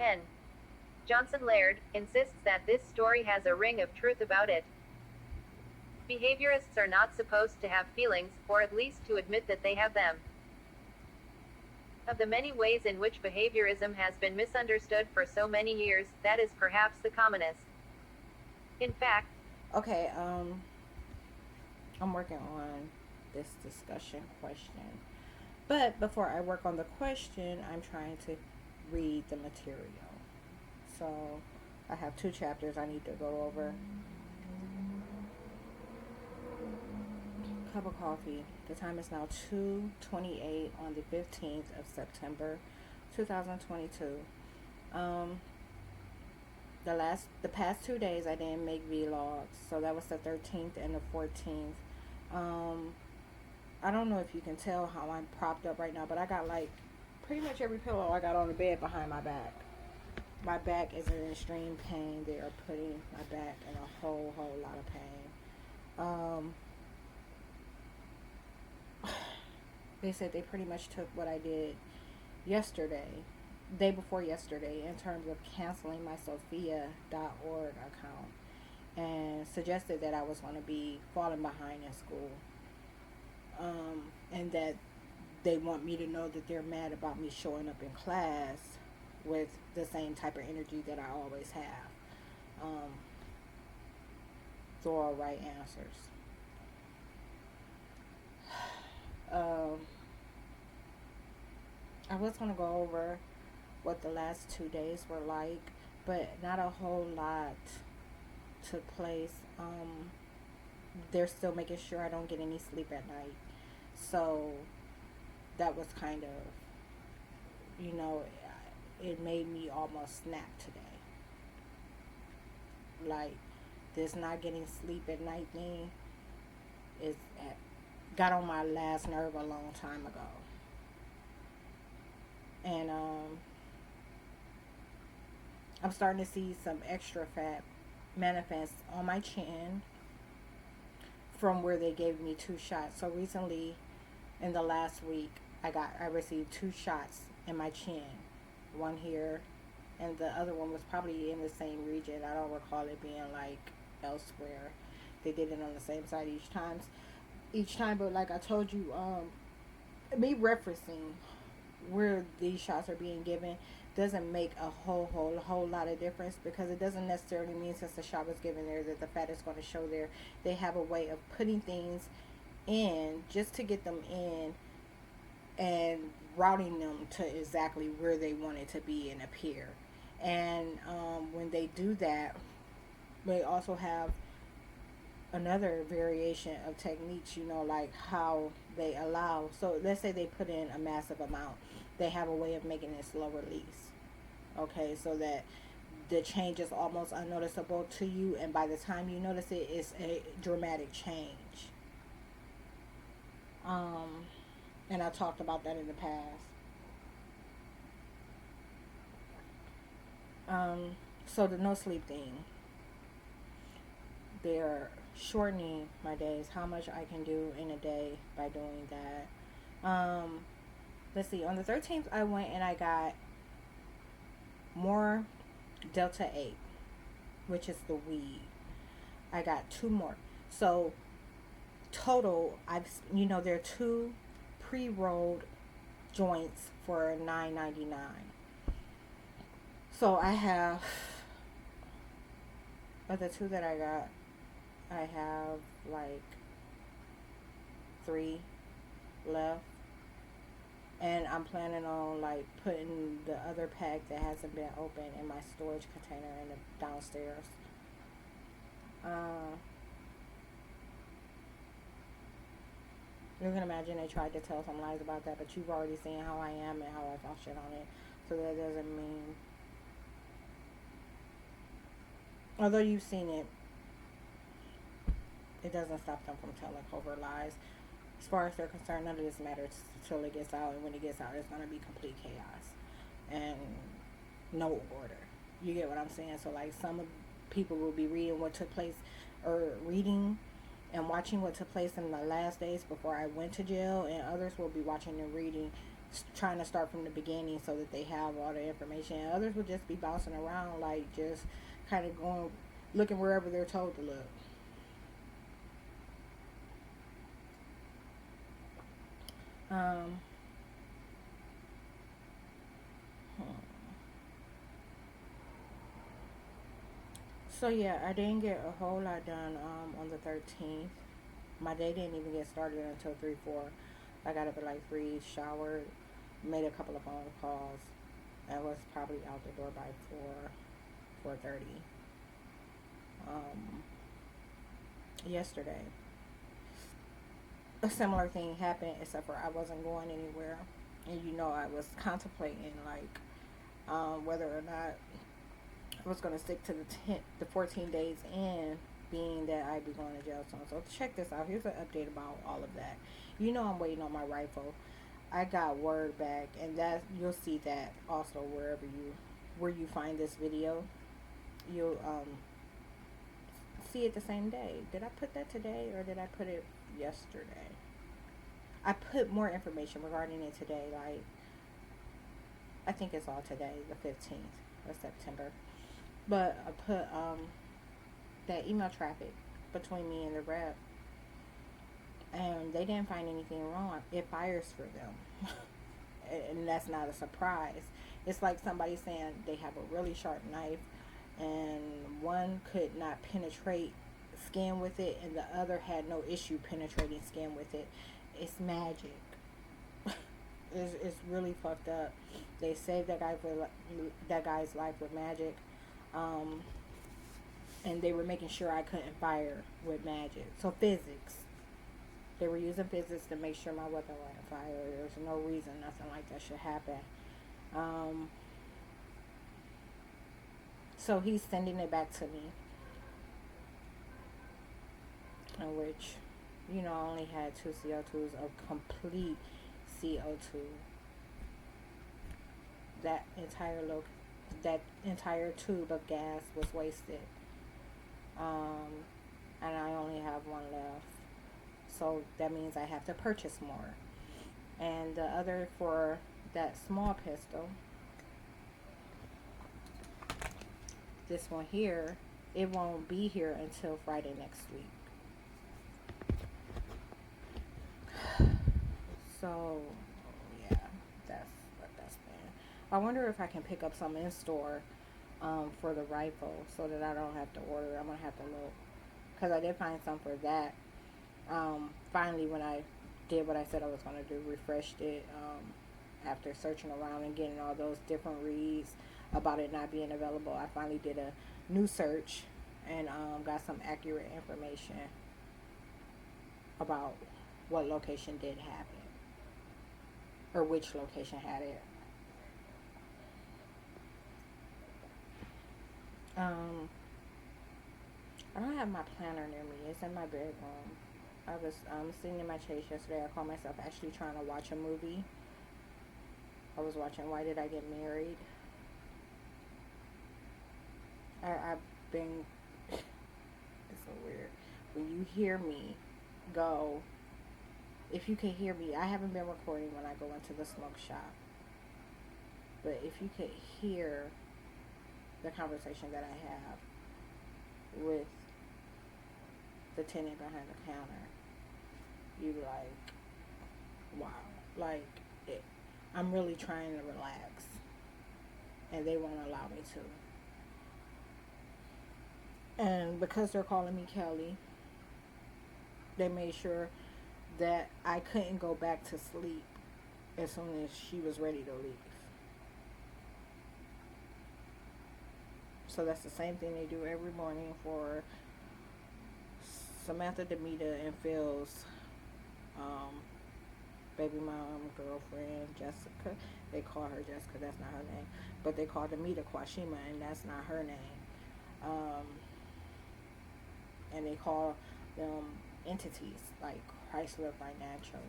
10. Johnson Laird insists that this story has a ring of truth about it. Behaviorists are not supposed to have feelings, or at least to admit that they have them. Of the many ways in which behaviorism has been misunderstood for so many years, that is perhaps the commonest. In fact, Okay, I'm working on this discussion question. But before I work on the question, I'm trying to read the material. So I have two chapters I need to go over. Cup of coffee. The time is now 2:28 on the 15th of September, 2022. Um, the past 2 days I didn't make vlogs, so that was the 13th and the 14th. Um, I don't know if you can tell how I'm propped up right now, but I got like pretty much every pillow I got on the bed behind my back. My back is in extreme pain. They are putting my back in a whole lot of pain. Um, they said they pretty much took what I did yesterday, day before yesterday, in terms of canceling my Sophia.org account and suggested that I was going to be falling behind in school, and that they want me to know that they're mad about me showing up in class with the same type of energy that I always have. Um, thorough right answers. Um, I was going to go over what the last 2 days were like, but not a whole lot took place. They're still making sure I don't get any sleep at night. So that was kind of, you know, it made me almost snap today. Like, this not getting sleep at night thing is got on my last nerve a long time ago. And I'm starting to see some extra fat manifest on my chin from where they gave me 2 shots. So recently, in the last week, I received 2 shots in my chin, one here, and the other one was probably in the same region. I don't recall it being like elsewhere. They did it on the same side each time. But like I told you, me referencing where these shots are being given doesn't make a whole lot of difference, because it doesn't necessarily mean since the shot was given there that the fat is going to show there. They have a way of putting things in just to get them in and routing them to exactly where they want it to be and appear. And when they do that, they also have another variation of techniques, like how they allow. So let's say they put in a massive amount, they have a way of making it slow release. Okay, so that the change is almost unnoticeable to you, and by the time you notice it, it's a dramatic change. Um, and I talked about that in the past. So the no sleep thing, they're shortening my days, how much I can do in a day by doing that. Let's see, on the 13th, I went and I got more Delta 8, which is the weed. I got two more. So total, there are two pre-rolled joints for $9.99. So I have, of the two that I got, I have like three left, and I'm planning on like putting the other pack that hasn't been opened in my storage container in the downstairs. Uh, you can imagine they tried to tell some lies about that, but you've already seen how I am and how I function on it. So that doesn't mean, although you've seen it, it doesn't stop them from telling covert lies. As far as they're concerned, none of this matters until it gets out, and when it gets out, it's going to be complete chaos and no order. You get what I'm saying? So, like, some people will be reading what took place, or reading and watching what took place in the last days before I went to jail, and others will be watching and reading trying to start from the beginning so that they have all the information. And others will just be bouncing around, like just kind of going, looking wherever they're told to look. Um, so yeah, I didn't get a whole lot done on the 13th. My day didn't even get started until 3-4. I got up at like 3, showered, made a couple of phone calls. I was probably out the door by 4:30. Yesterday, a similar thing happened, except for I wasn't going anywhere, and I was contemplating like whether or not I was going to stick to the 14 days in, being that I'd be going to jail soon. So check this out. Here's an update about all of that. I'm waiting on my rifle. I got word back, and that you'll see that also where you find this video. You'll see it the same day. Did I put that today or did I put it yesterday? I put more information regarding it today. Like, I think it's all today, the 15th of September. But I put that email traffic between me and the rep, and they didn't find anything wrong. It fires for them. And that's not a surprise. It's like somebody saying they have a really sharp knife and one could not penetrate skin with it and the other had no issue penetrating skin with it. It's magic. It's really fucked up. They saved that guy's life with magic. And they were making sure I couldn't fire with magic. So physics. They were using physics to make sure my weapon wouldn't fire. There's no reason nothing like that should happen. So he's sending it back to me. In which, I only had 2 CO2s of complete CO2. That entire tube of gas was wasted. And I only have one left. So that means I have to purchase more. And the other, for that small pistol, this one here, it won't be here until Friday next week. So, yeah, that's what that's been. I wonder if I can pick up some in store for the rifle so that I don't have to order. I'm going to have to look. Because I did find some for that. Finally, when I did what I said I was going to do, refreshed it after searching around and getting all those different reads about it not being available. I finally did a new search and got some accurate information about what location did have it, or which location had it. I don't have my planner near me. It's in my bedroom. I was sitting in my chair yesterday. I caught myself actually trying to watch a movie. I was watching Why Did I Get Married? I've been, it's so weird. When you hear me go, if you can hear me, I haven't been recording when I go into the smoke shop. But if you could hear the conversation that I have with the tenant behind the counter, you like, wow. Like, I'm really trying to relax. And they won't allow me to. And because they're calling me Kelly, they made sure that I couldn't go back to sleep as soon as she was ready to leave. So that's the same thing they do every morning for Samantha, Demita, and Phil's baby mom, girlfriend, Jessica. They call her Jessica, that's not her name. But they call Demita Kwashima, and that's not her name. And they call them entities like Chrysler Financial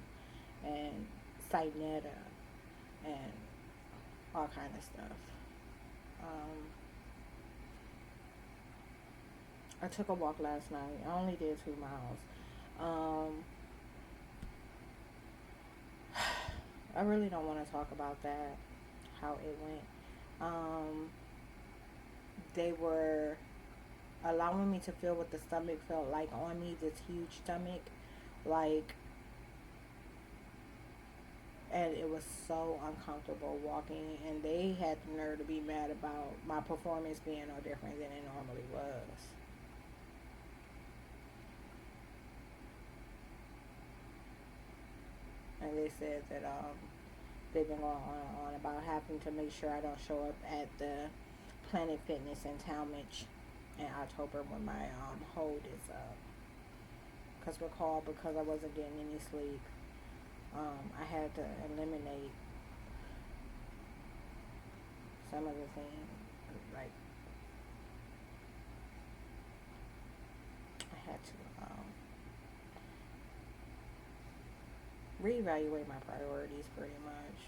and Cynetta and all kind of stuff. I took a walk last night. I only did 2 miles. I really don't want to talk about that, how it went. They were allowing me to feel what the stomach felt like on me, this huge stomach. Like, and it was so uncomfortable walking, and they had the nerve to be mad about my performance being no different than it normally was. And they said that they've been going on and on about having to make sure I don't show up at the Planet Fitness in Talmadge in October when my hold is up. Because recall, because I wasn't getting any sleep, I had to eliminate some of the things. Like, I had to reevaluate my priorities pretty much.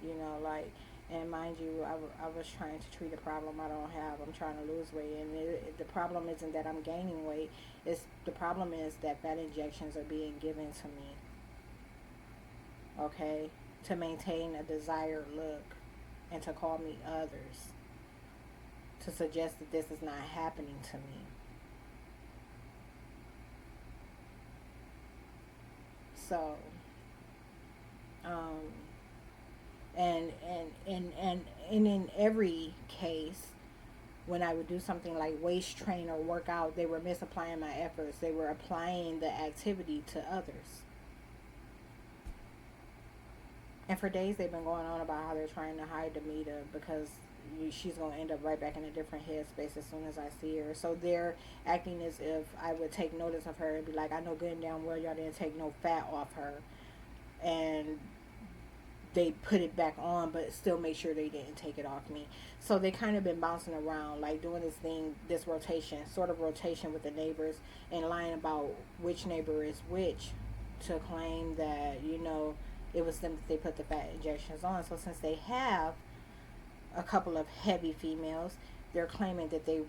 You know, like, and mind you, I was trying to treat a problem I don't have. I'm trying to lose weight, and the problem isn't that I'm gaining weight. The problem is that fat injections are being given to me, okay, to maintain a desired look and to call me others, to suggest that this is not happening to me. So, um, and in every case, when I would do something like waist train or workout, they were misapplying my efforts. They were applying the activity to others. And for days they've been going on about how they're trying to hide Demita because she's going to end up right back in a different headspace as soon as I see her. So they're acting as if I would take notice of her and be like, I know good and damn well y'all didn't take no fat off her. And they put it back on, but still make sure they didn't take it off me. So they kind of been bouncing around, like doing this thing, this rotation, sort of rotation with the neighbors, and lying about which neighbor is which, to claim that, you know, it was them that they put the fat injections on. So since they have a couple of heavy females, they're claiming that they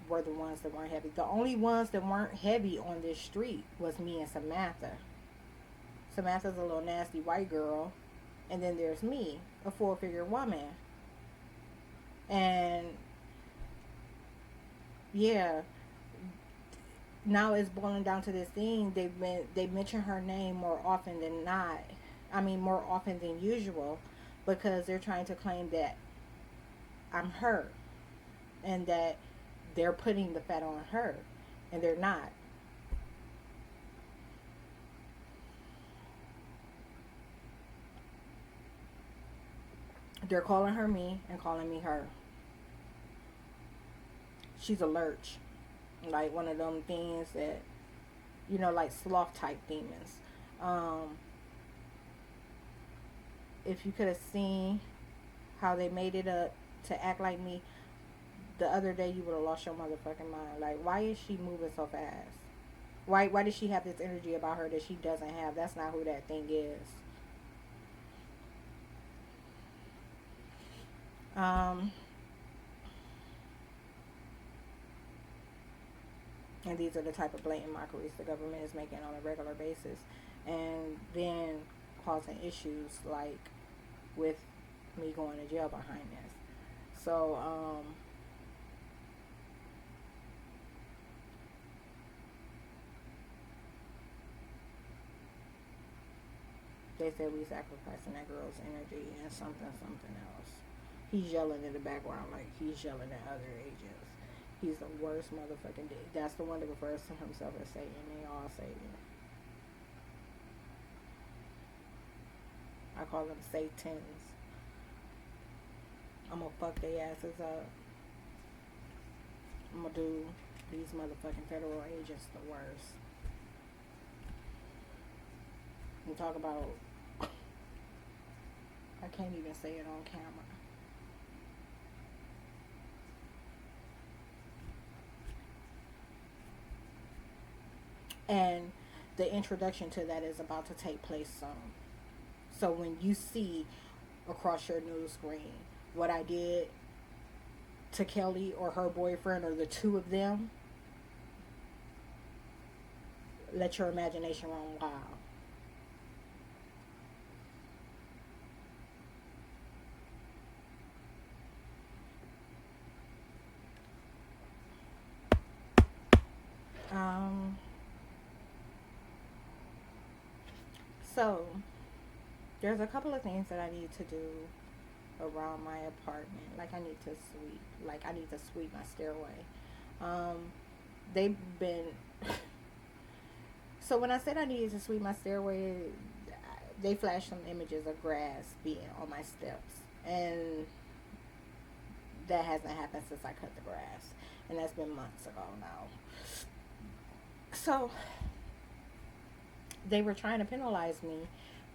were the ones that weren't heavy. The only ones that weren't heavy on this street was me and Samantha. Samantha's a little nasty white girl. And then there's me, a full-figure woman. And, yeah, now it's boiling down to this thing. They mention her name more often than not. I mean, more often than usual. Because they're trying to claim that I'm her. And that they're putting the fat on her. And they're not. They're calling her me and calling me her. She's a lurch. Like one of them things that, you know, like sloth type demons. If you could have seen how they made it up to act like me the other day, you would have lost your motherfucking mind. Like, why is she moving so fast? Why does she have this energy about her that she doesn't have? That's not who that thing is. And these are the type of blatant mockeries the government is making on a regular basis. And then causing issues like with me going to jail behind this. So, they said we sacrificing that girl's energy and something else. He's yelling in the background like he's yelling at other agents. He's the worst motherfucking dude. That's the one that refers to himself as Satan. They all Satan. I call them Satans. I'm gonna fuck their asses up. I'm gonna do these motherfucking federal agents the worst. And talk about, I can't even say it on camera. And the introduction to that is about to take place soon. So when you see across your news screen what I did to Kelly or her boyfriend or the two of them, let your imagination run wild. So there's a couple of things that I need to do around my apartment. Like I need to sweep my stairway. Um, they've been so when I said I needed to sweep my stairway, they flashed some images of grass being on my steps, and that hasn't happened since I cut the grass, and that's been months ago now. So they were trying to penalize me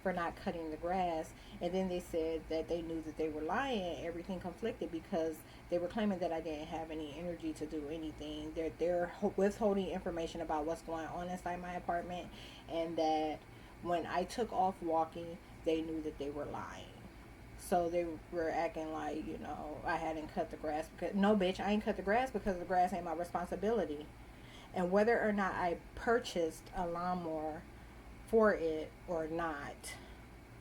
for not cutting the grass, and then they said that they knew that they were lying. Everything conflicted because they were claiming that I didn't have any energy to do anything. They're withholding information about what's going on inside my apartment, and that when I took off walking, they knew that they were lying. So they were acting like, I hadn't cut the grass because no, bitch, I ain't cut the grass because the grass ain't my responsibility. And whether or not I purchased a lawnmower for it or not,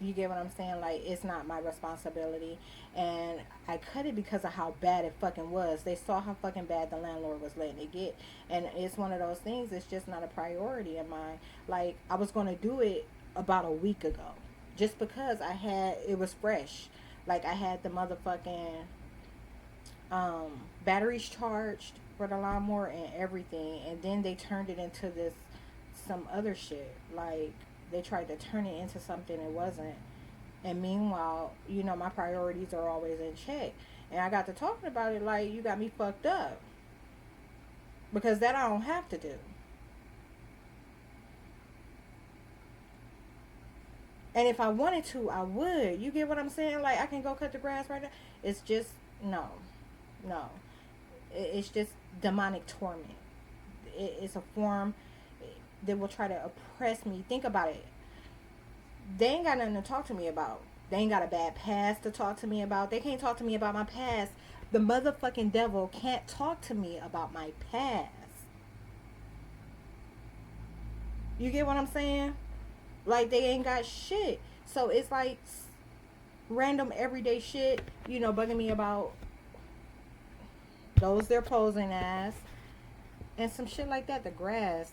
you get what I'm saying? Like, it's not my responsibility. And I cut it because of how bad it fucking was. They saw how fucking bad the landlord was letting it get. And it's one of those things, it's just not a priority of mine. Like, I was going to do it about a week ago. Just because it was fresh. Like, I had the motherfucking batteries charged for the lawnmower and everything. And then they turned it into some other shit. Like, they tried to turn it into something it wasn't. And meanwhile, my priorities are always in check. And I got to talking about it like, you got me fucked up. Because that I don't have to do. And if I wanted to, I would. You get what I'm saying? Like, I can go cut the grass right now. It's just, no. It's just demonic torment. It's a form that will try to oppress me. Think about it. They ain't got nothing to talk to me about. They ain't got a bad past to talk to me about. They can't talk to me about my past. The motherfucking devil can't talk to me about my past. You get what I'm saying? Like, they ain't got shit. So it's like random everyday shit, bugging me about those they're posing as. And some shit like that. The grass,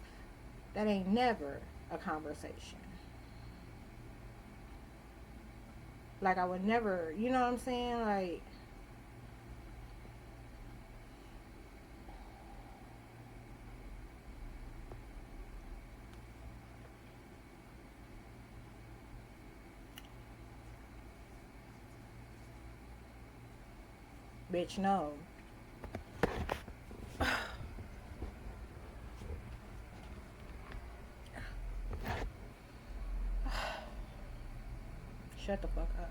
that ain't never a conversation. Like, I would never, you know what I'm saying? Like, bitch, no. Shut the fuck up.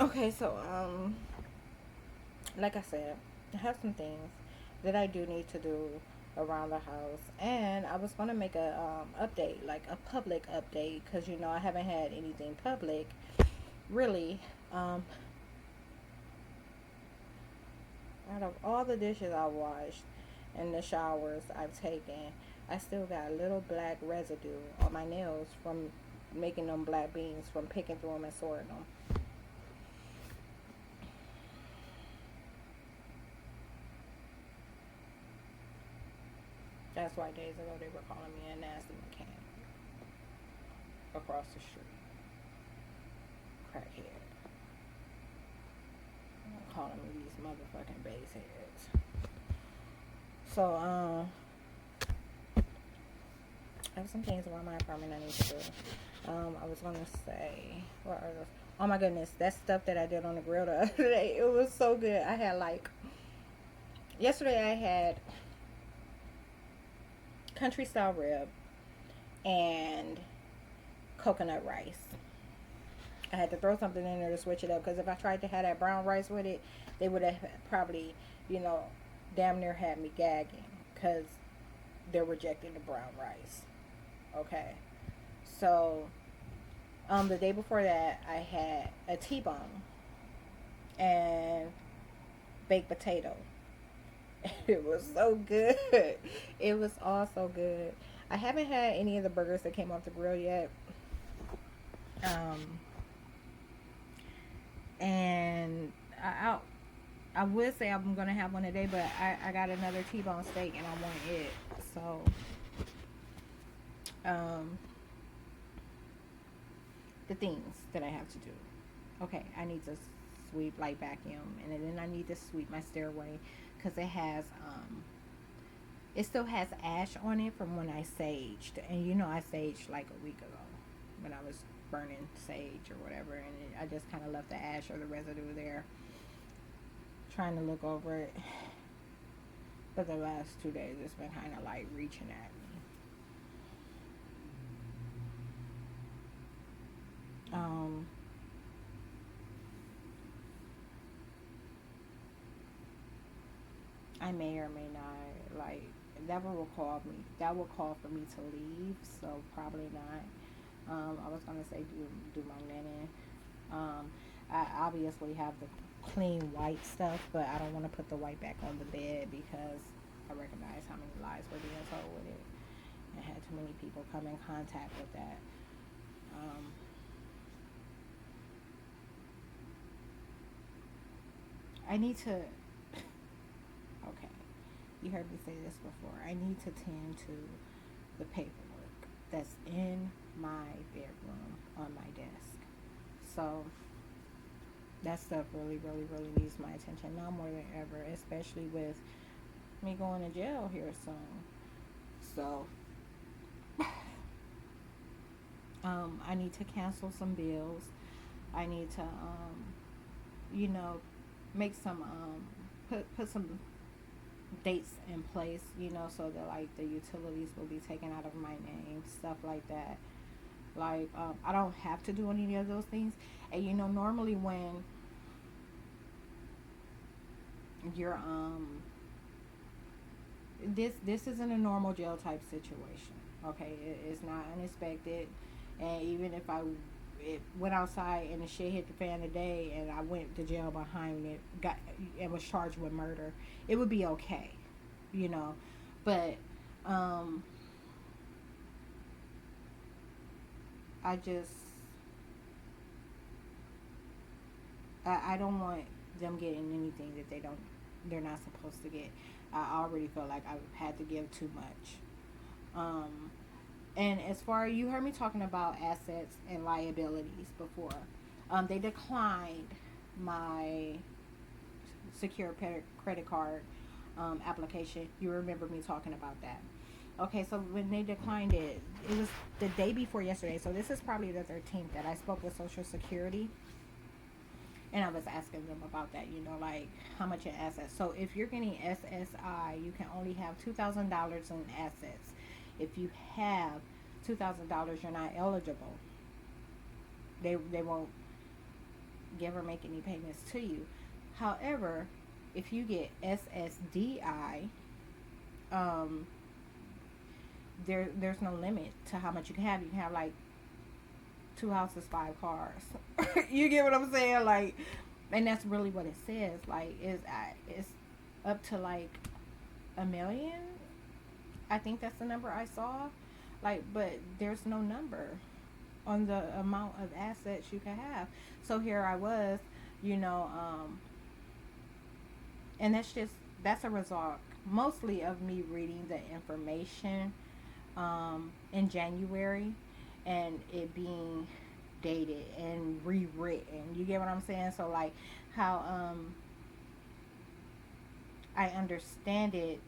Okay, so, like I said, I have some things that I do need to do around the house, and I was gonna make a update, like a public update, because I haven't had anything public really. Out of all the dishes I washed and the showers I've taken, I still got a little black residue on my nails from making them black beans, from picking through them and sorting them. That's why days ago they were calling me a nasty mechanic across the street. Crackhead. Calling me these motherfucking base heads. So, I have some things around my apartment I need to do. I was gonna say, what are those? Oh my goodness, that stuff that I did on the grill the other day, it was so good. I had yesterday I had country style rib and coconut rice. I had to throw something in there to switch it up, because if I tried to have that brown rice with it, they would have probably, damn near had me gagging, because they're rejecting the brown rice. Okay. So, the day before that, I had a T-bone. And baked potato. It was so good. It was all so good. I haven't had any of the burgers that came off the grill yet. Um, and I would say I'm gonna have one today, but I got another T-bone steak and I want it. So um, the things that I have to do. Okay, I need to sweep light vacuum, and then I need to sweep my stairway because it still has ash on it from when I saged, and you know I saged like a week ago when I was burning sage or whatever, and I just kind of left the ash or the residue there. Trying to look over it, but the last 2 days it's been kind of like reaching at me. I may or may not like that will call me. That will call for me to leave, so probably not. I was gonna say do my linen. I obviously have the clean white stuff, but I don't want to put the white back on the bed because I recognize how many lies were being told with it, and had too many people come in contact with that. Um, I need to. Okay, you heard me say this before. I need to tend to the paperwork that's in my bedroom on my desk. So that stuff really, really, really needs my attention now more than ever, especially with me going to jail here soon. So I need to cancel some bills. I need to, you know, make some, put some dates in place, you know, so that like the utilities will be taken out of my name, stuff like that. Like I don't have to do any of those things, and you know, normally when you're this isn't a normal jail type situation. Okay, it's not unexpected, and even if it went outside and the shit hit the fan today, and I went to jail behind it, got and was charged with murder, it would be okay, you know. But um, I just I don't want them getting anything that they're not supposed to get. I already feel like I've had to give too much. Um, and as far you heard me talking about assets and liabilities before, they declined my secure credit card application. You remember me talking about that. Okay, so when they declined it, it was the day before yesterday. So this is probably the 13th that I spoke with Social Security, and I was asking them about that, you know, like how much in assets. So if you're getting SSI, you can only have $2,000 in assets. If you have $2,000, you're not eligible. They won't give or make any payments to you. However, if you get SSDI, um, there's no limit to how much you can have. You can have like 2 houses, 5 cars. You get what I'm saying? Like, and that's really what it says. Like, it's up to like 1 million. I think that's the number I saw. Like, but there's no number on the amount of assets you can have. So here I was, you know, and that's a result mostly of me reading the information in January, and it being dated and rewritten. You get what I'm saying? So like how I understand it,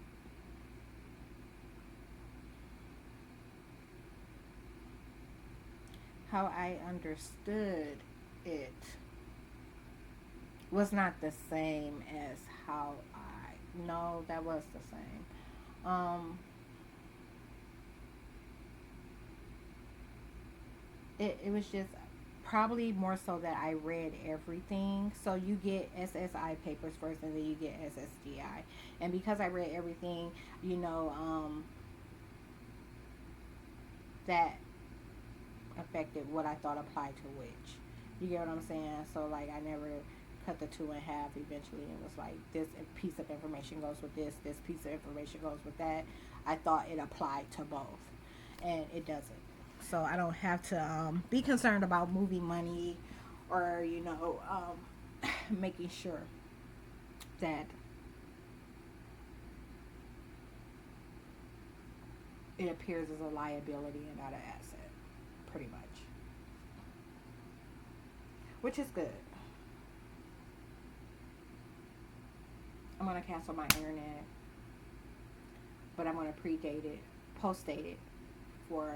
how I understood it was not the same as how I no, that was the same. It was just probably more so that I read everything. So you get SSI papers first, and then you get SSDI. And because I read everything, you know, that affected what I thought applied to which. You get what I'm saying? So like I never cut the two in half eventually and was like, this piece of information goes with this piece of information goes with that. I thought it applied to both, and it doesn't. So I don't have to be concerned about movie money or, making sure that it appears as a liability and not an asset, pretty much. Which is good. I'm going to cancel my internet, but I'm going to post date it for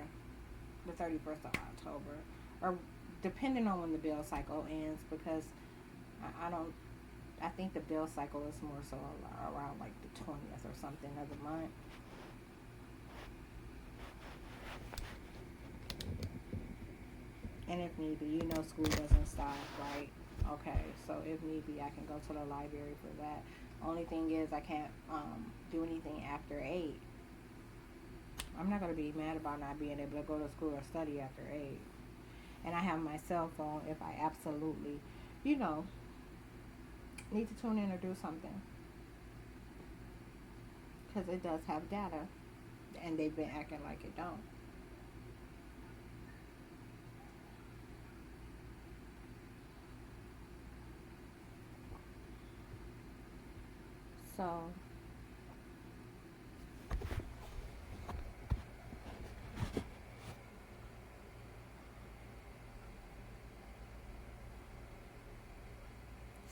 the 31st of October, or depending on when the bill cycle ends, because I think the bill cycle is more so around like the 20th or something of the month. And if need be, school doesn't stop, right? Okay, so if need be, I can go to the library for that. Only thing is, I can't do anything after 8. I'm not going to be mad about not being able to go to school or study after 8. And I have my cell phone if I absolutely, need to tune in or do something. Because it does have data. And they've been acting like it don't. So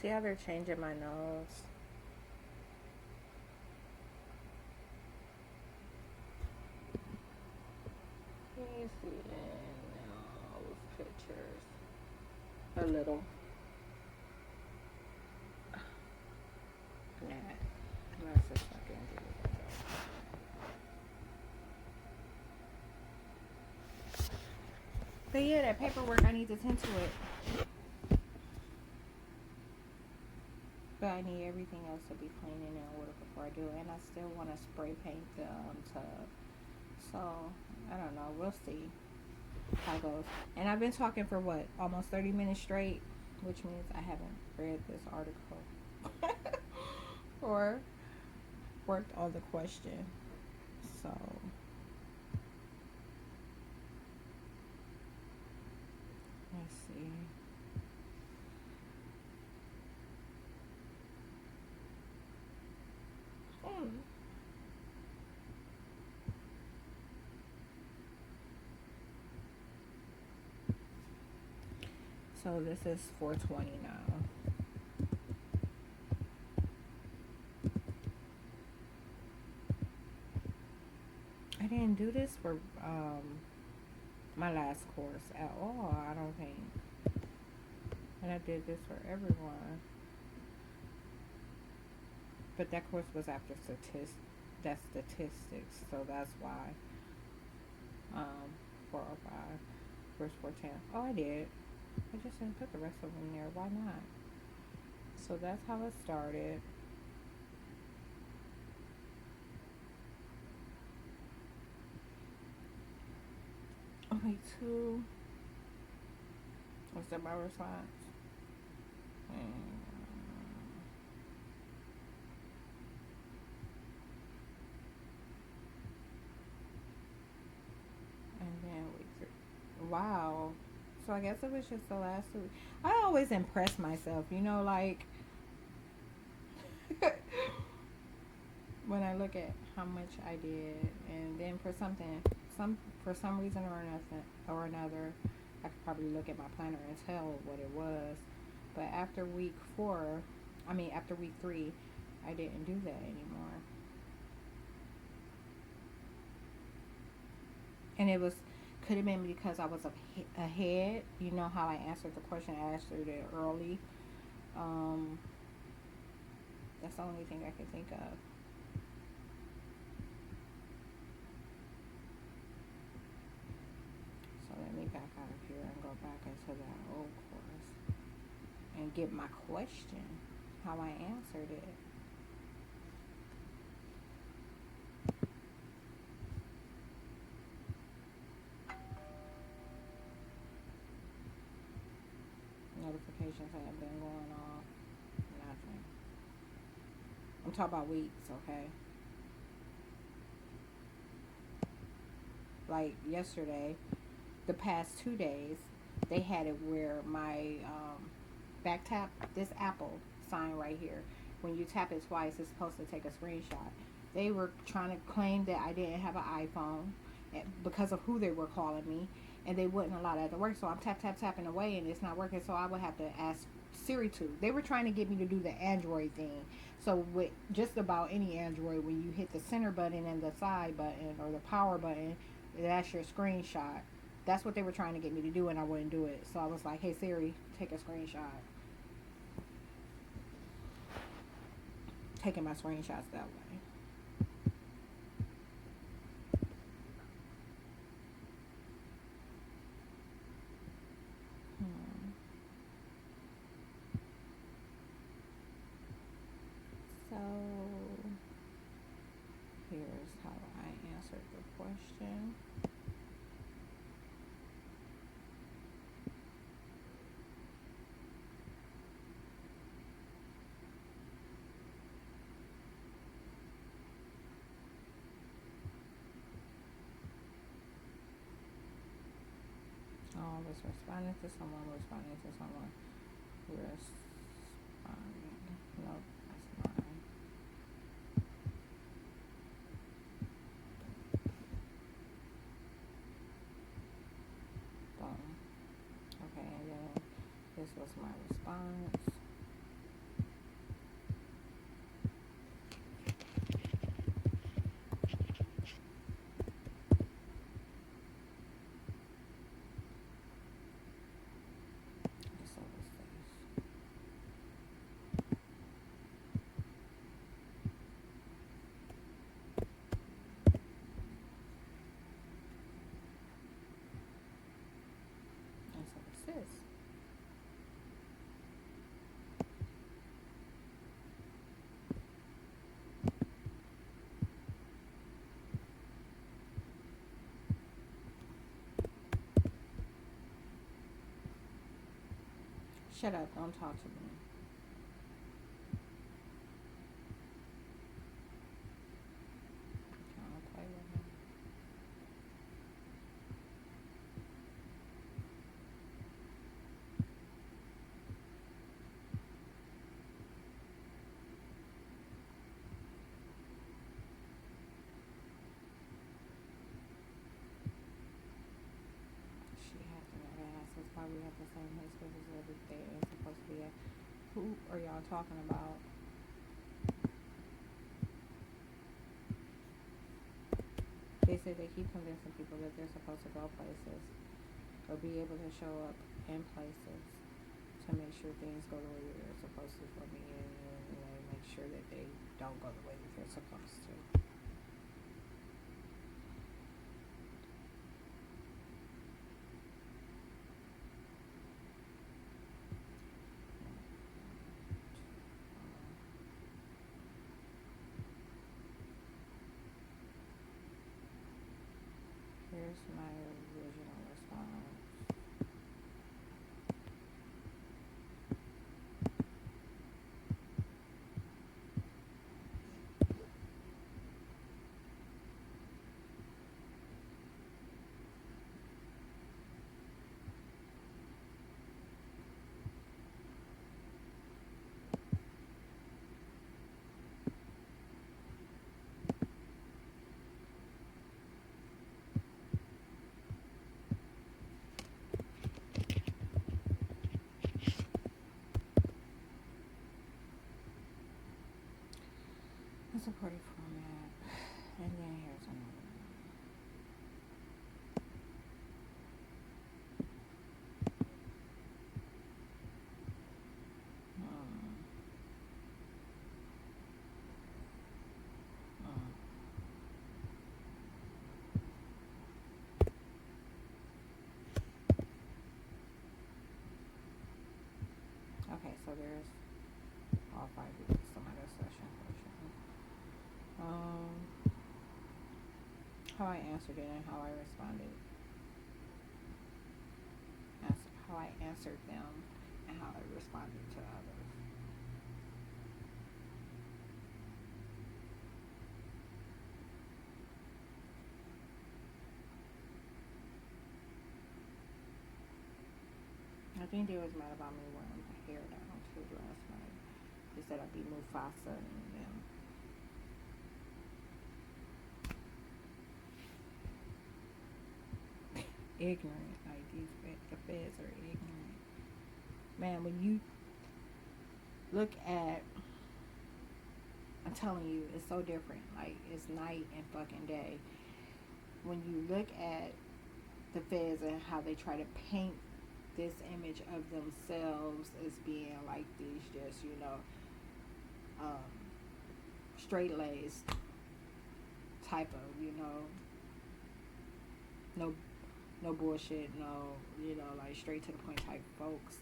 see how they're changing my nose? Can you see in those pictures? A little. Nah. That's just fucking good. But yeah, that paperwork, I need to tend to it. But I need everything else to be clean and in order before I do it. And I still want to spray paint the tub. So, I don't know. We'll see how it goes. And I've been talking for almost 30 minutes straight, which means I haven't read this article or worked on the question. So, let's see. So this is 420 now. I didn't do this for my last course at all, I don't think. And I did this for everyone. But that course was after statistics, so that's why. 405 verse 410. Oh, I did. I just didn't put the rest of them in there. Why not? So that's how it started. Only 2. Was that my response? And then wow. So I guess it was just the last 2 weeks. I always impress myself, like when I look at how much I did, and then for some reason or another, I could probably look at my planner and tell what it was. But after week 3, I didn't do that anymore. And could have been because I was ahead. You know how I answered the question, I answered it early. That's the only thing I can think of. So let me back out of here and go back into that old course and get my question, how I answered it. Notifications have been going off. talk about weeks, okay? Like yesterday, the past 2 days, they had it where my back tap, this Apple sign right here, when you tap it twice, it's supposed to take a screenshot. They were trying to claim that I didn't have an iPhone because of who they were calling me, and they wouldn't allow that to work. So I'm tapping away, and it's not working. So I would have to ask Siri to. They were trying to get me to do the Android thing. So with just about any Android, when you hit the center button and the side button or the power button, that's your screenshot. That's what they were trying to get me to do, and I wouldn't do it. So I was like, "Hey Siri, take a screenshot." Taking my screenshots that way. So here's how I answered the question. Was responding to someone, responding to someone, responding. Nope, that's mine. Boom. Okay, and then this was my response. So what's this? And so what's this? Shut up, don't talk to me. Don't play with me. She has to know that. So it's probably at the same headspace as every day. It's supposed to be at. Who are y'all talking about? They say they keep convincing people that they're supposed to go places or be able to show up in places to make sure things go the way that they're supposed to for me, and they make sure that they don't go the way that they're supposed to. Here's my original response. That's a pretty format. And then here's another one. Okay, so there's all 5 weeks. Some other session question. How I answered it and how I responded. How I answered them and how I responded to others. think they was mad about me wearing my hair down too last night. They said I'd be Mufasa and them. Ignorant, like the feds are ignorant. Man, when you look at, I'm telling you, it's so different. Like, it's night and fucking day. When you look at the feds and how they try to paint this image of themselves as being like these just, straight laced type of, no bullshit, no, like straight to the point type folks.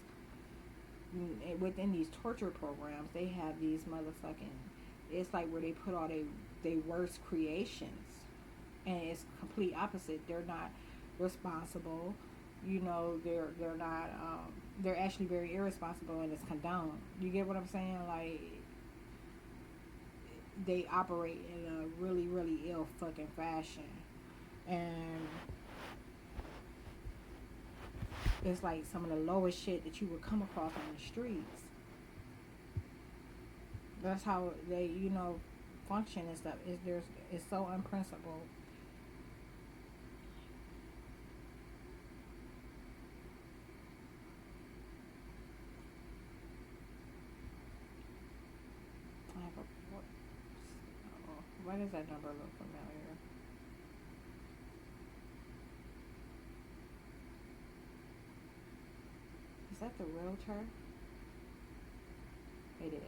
Within these torture programs, they have these motherfucking, it's like where they put all they worst creations, and it's complete opposite. They're not responsible, they're not, they're actually very irresponsible, and it's condoned. You get what I'm saying? Like, they operate in a really, really ill fucking fashion, and it's like some of the lowest shit that you would come across on the streets. That's how they, function and stuff. It's so unprincipled. I have a why does that number look familiar? Is that the realtor? It is.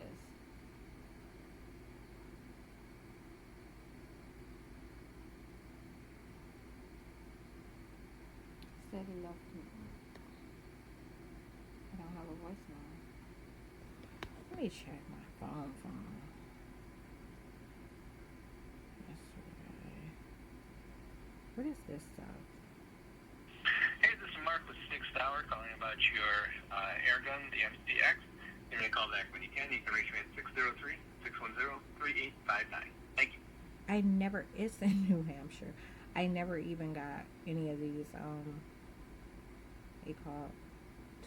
Said he left me. I don't have a voicemail. Let me check my phone. Yesterday. What is this stuff? Hey, this is Mark with Sixth Hour calling about your air gun, the MCX. Give me a call back when you can. You can reach me at 603-610-3859. Thank you. It's in New Hampshire. I never even got any of these, he called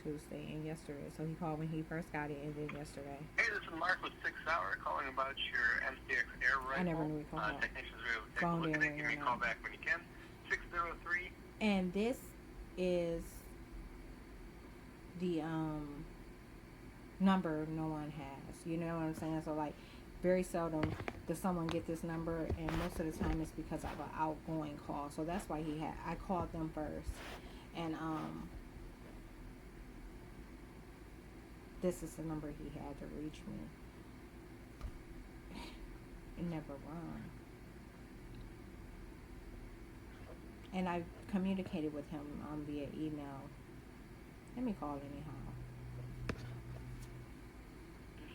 Tuesday and yesterday. So he called when he first got it, and then yesterday. Hey, this is Mark with Sixth Hour calling about your MCX air rifle. I never knew he called. Technicians are able to take a look at it. Give me a call back when you can. 603. And this is the number no one has. You know what I'm saying? So like, very seldom does someone get this number, and most of the time it's because of an outgoing call. So that's why I called them first, and this is the number he had to reach me. It never rung. And I communicated with him via email. Let me call anyhow.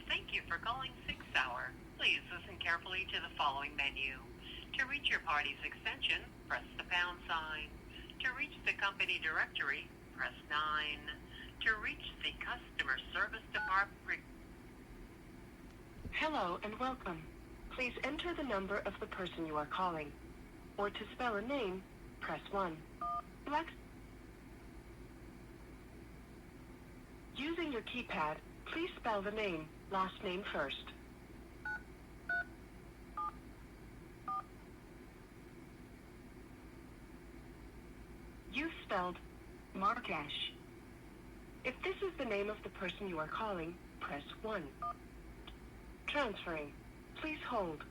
Thank you for calling Sixth Hour. Please listen carefully to the following menu. To reach your party's extension, press the pound sign. To reach the company directory, press 9. To reach the customer service department. Hello and welcome. Please enter the number of the person you are calling. Or to spell a name, press 1. Using your keypad, please spell the name, last name first. You spelled Markash. If this is the name of the person you are calling, press 1. Transferring. Please hold.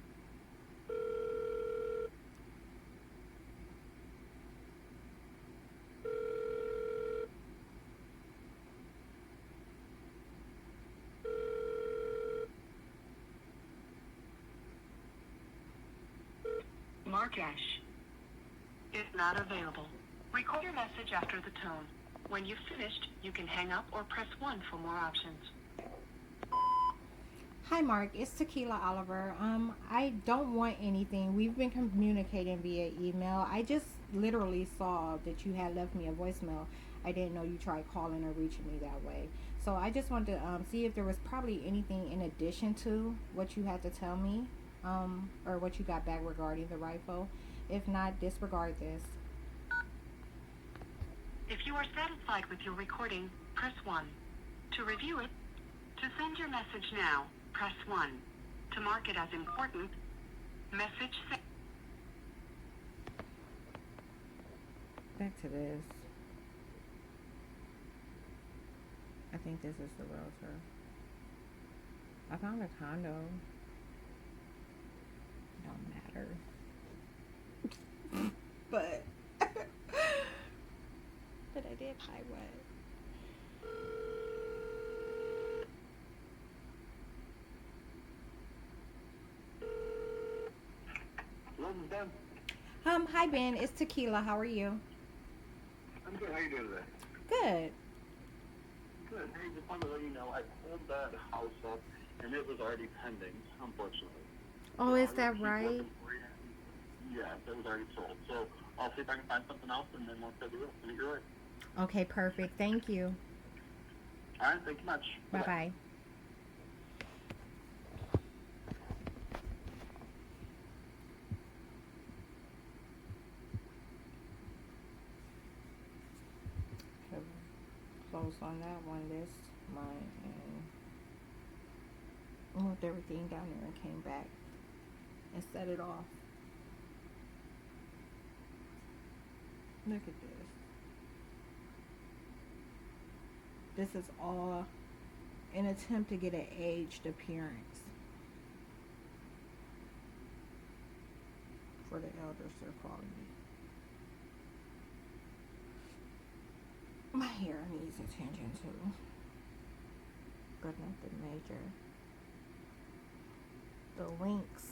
Markash is not available. Record your message after the tone. When you've finished, you can hang up or press 1 for more options. Hi Mark, it's Tequila Oliver. I don't want anything. We've been communicating via email. I just literally saw that you had left me a voicemail. I didn't know you tried calling or reaching me that way. So I just wanted to see if there was probably anything in addition to what you had to tell me, or what you got back regarding the rifle. If not, disregard this. If you you are satisfied with your recording, press 1. To review it, to send your message now, press 1. To mark it as important, message sent. Back to this. I think this is the realtor. I found a condo. Don't matter. But but I did buy one. Hello, this is Ben. Hi Ben, it's Tequila. How are you? I'm good. How you doing today? Good. Good. Hey, just wanted to let you know I pulled that house up, and it was already pending, unfortunately. Oh, is I'm that gonna keep right? looking for you. Yes, it was already sold. So I'll see if I can find something else, and then we'll schedule it. And you're right. Okay, perfect. Thank you. All right. Thank you much. Bye bye. Closed on that one list, mine, and moved everything down there and came back and set it off. Look at this. This is all an attempt to get an aged appearance for the elders, they're calling me. My hair needs attention too, but nothing major. The links.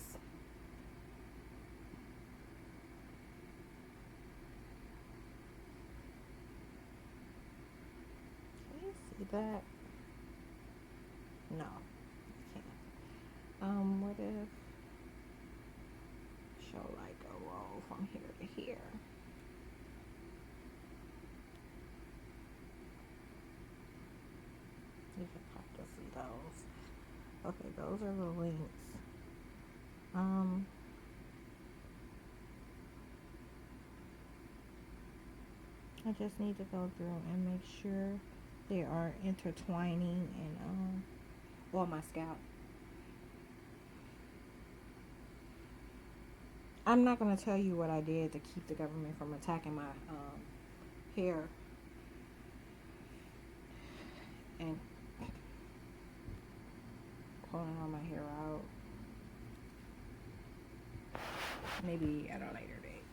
Can you see that? No, you can't. What if show like a roll from here to here? You can have to see those. Okay, those are the links. I just need to go through and make sure they are intertwining and on my scalp. I'm not gonna tell you what I did to keep the government from attacking my hair and pulling all my hair out. Maybe at a later date.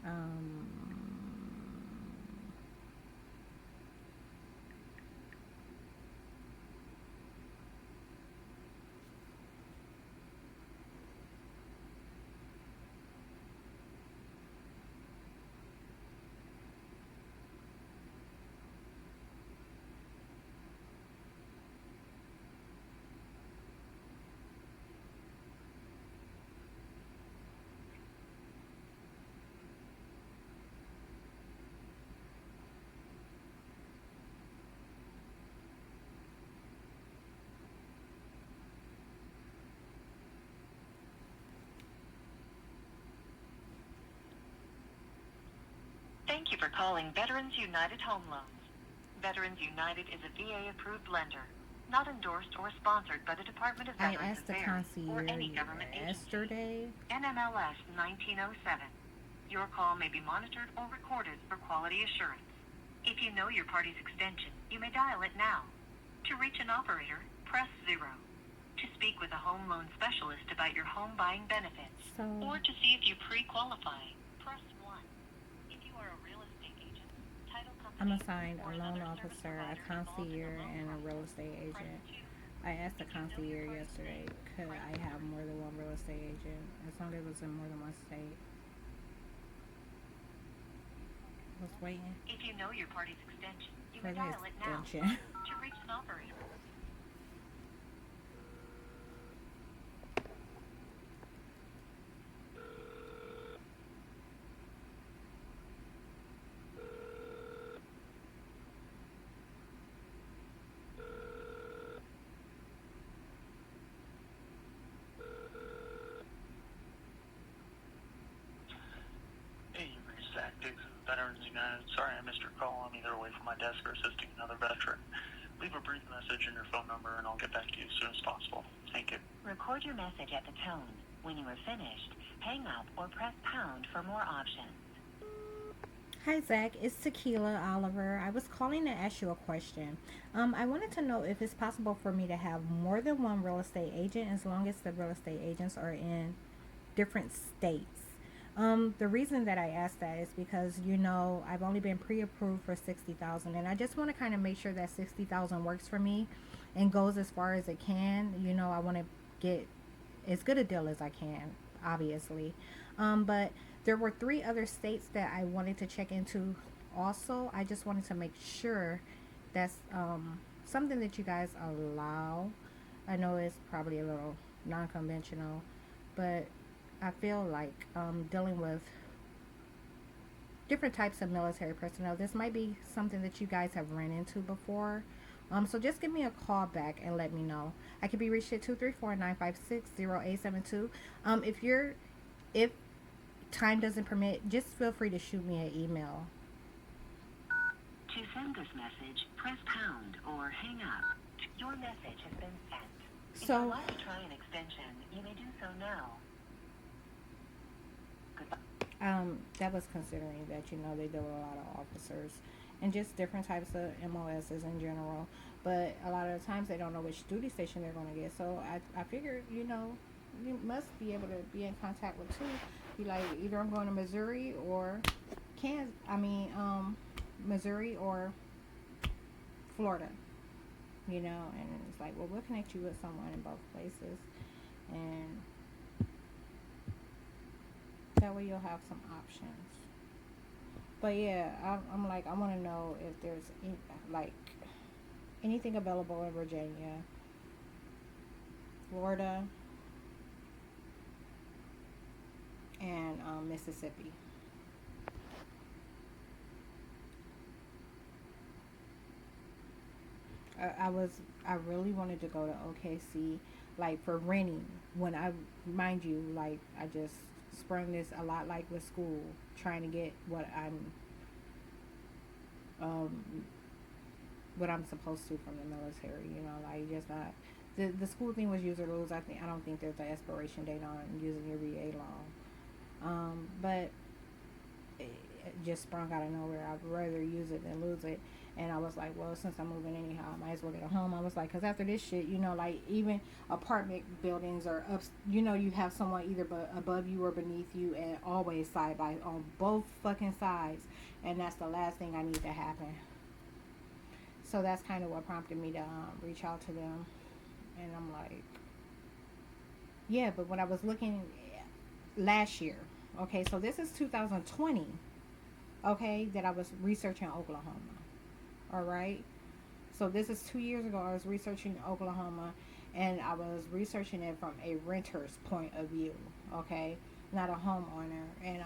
Um, Thank you for calling Veterans United Home Loans. Veterans United is a VA-approved lender. Not endorsed or sponsored by the Department of I Veterans asked the Affairs or concierge any government agency. yesterday. NMLS 1907. Your call may be monitored or recorded for quality assurance. If you know your party's extension, you may dial it now. To reach an operator, press 0. To speak with a home loan specialist about your home buying benefits, So or to see if you pre-qualify, press 1. If you are a real estate agent, title company, I'm assigned or a loan another service officer, a provider involved in the concierge, loan and a real process, estate press agent. 2. I asked the concierge yesterday, could I have more than one real estate agent, as long as it was in more than one state. I was waiting If you know your party's extension, you for may the dial it now. extension. To reach an operator, Hey, you reached Zach Diggs of Veterans United. Sorry I missed your call. I'm either away from my desk or assisting another veteran. Leave a brief message and your phone number, and I'll get back to you as soon as possible. Thank you. Record your message at the tone. When you are finished, hang up or press pound for more options. Hi Zach, it's Tequila Oliver. I was calling to ask you a question. I wanted to know if it's possible for me to have more than one real estate agent as long as the real estate agents are in different states. The reason that I asked that is because, I've only been pre-approved for $60,000, and I just want to kind of make sure that $60,000 works for me and goes as far as it can. I want to get as good a deal as I can, obviously. But there were 3 other states that I wanted to check into also. I just wanted to make sure that's something that you guys allow. I know it's probably a little non-conventional, but I feel like dealing with different types of military personnel, this might be something that you guys have run into before. So just give me a call back and let me know. I can be reached at 234-956-0872. If time doesn't permit, just feel free to shoot me an email. To send this message, press pound or hang up. Your message has been sent. If So you'd like to try an extension, you may do so now. Goodbye. that was considering that, they deal with a lot of officers and just different types of MOSs in general. But a lot of the times they don't know which duty station they're going to get. So I figured, you must be able to be in contact with 2. Be like, either I'm going to Missouri or Missouri or Florida, and it's like, well, we'll connect you with someone in both places, and that way you'll have some options. But yeah, I'm like, I want to know if there's anything available in Virginia, Florida, and Mississippi. I really wanted to go to OKC, for renting. When I just sprung this a lot like with school, trying to get what I'm supposed to from the military. Just not the school thing was use or lose. I don't think there's an expiration date on using your VA loan. But it just sprung out of nowhere. I'd rather use it than lose it. And I was like, well, since I'm moving anyhow, I might as well get a home. I was like, because after this shit, even apartment buildings are up, you have someone either above you or beneath you, and always on both fucking sides. And that's the last thing I need to happen. So that's kind of what prompted me to reach out to them. And I'm like, yeah, but when I was looking last year, okay, so this is 2020, okay, that I was researching Oklahoma. All right. So this is 2 years ago. I was researching Oklahoma, and I was researching it from a renter's point of view. Okay. Not a homeowner. And,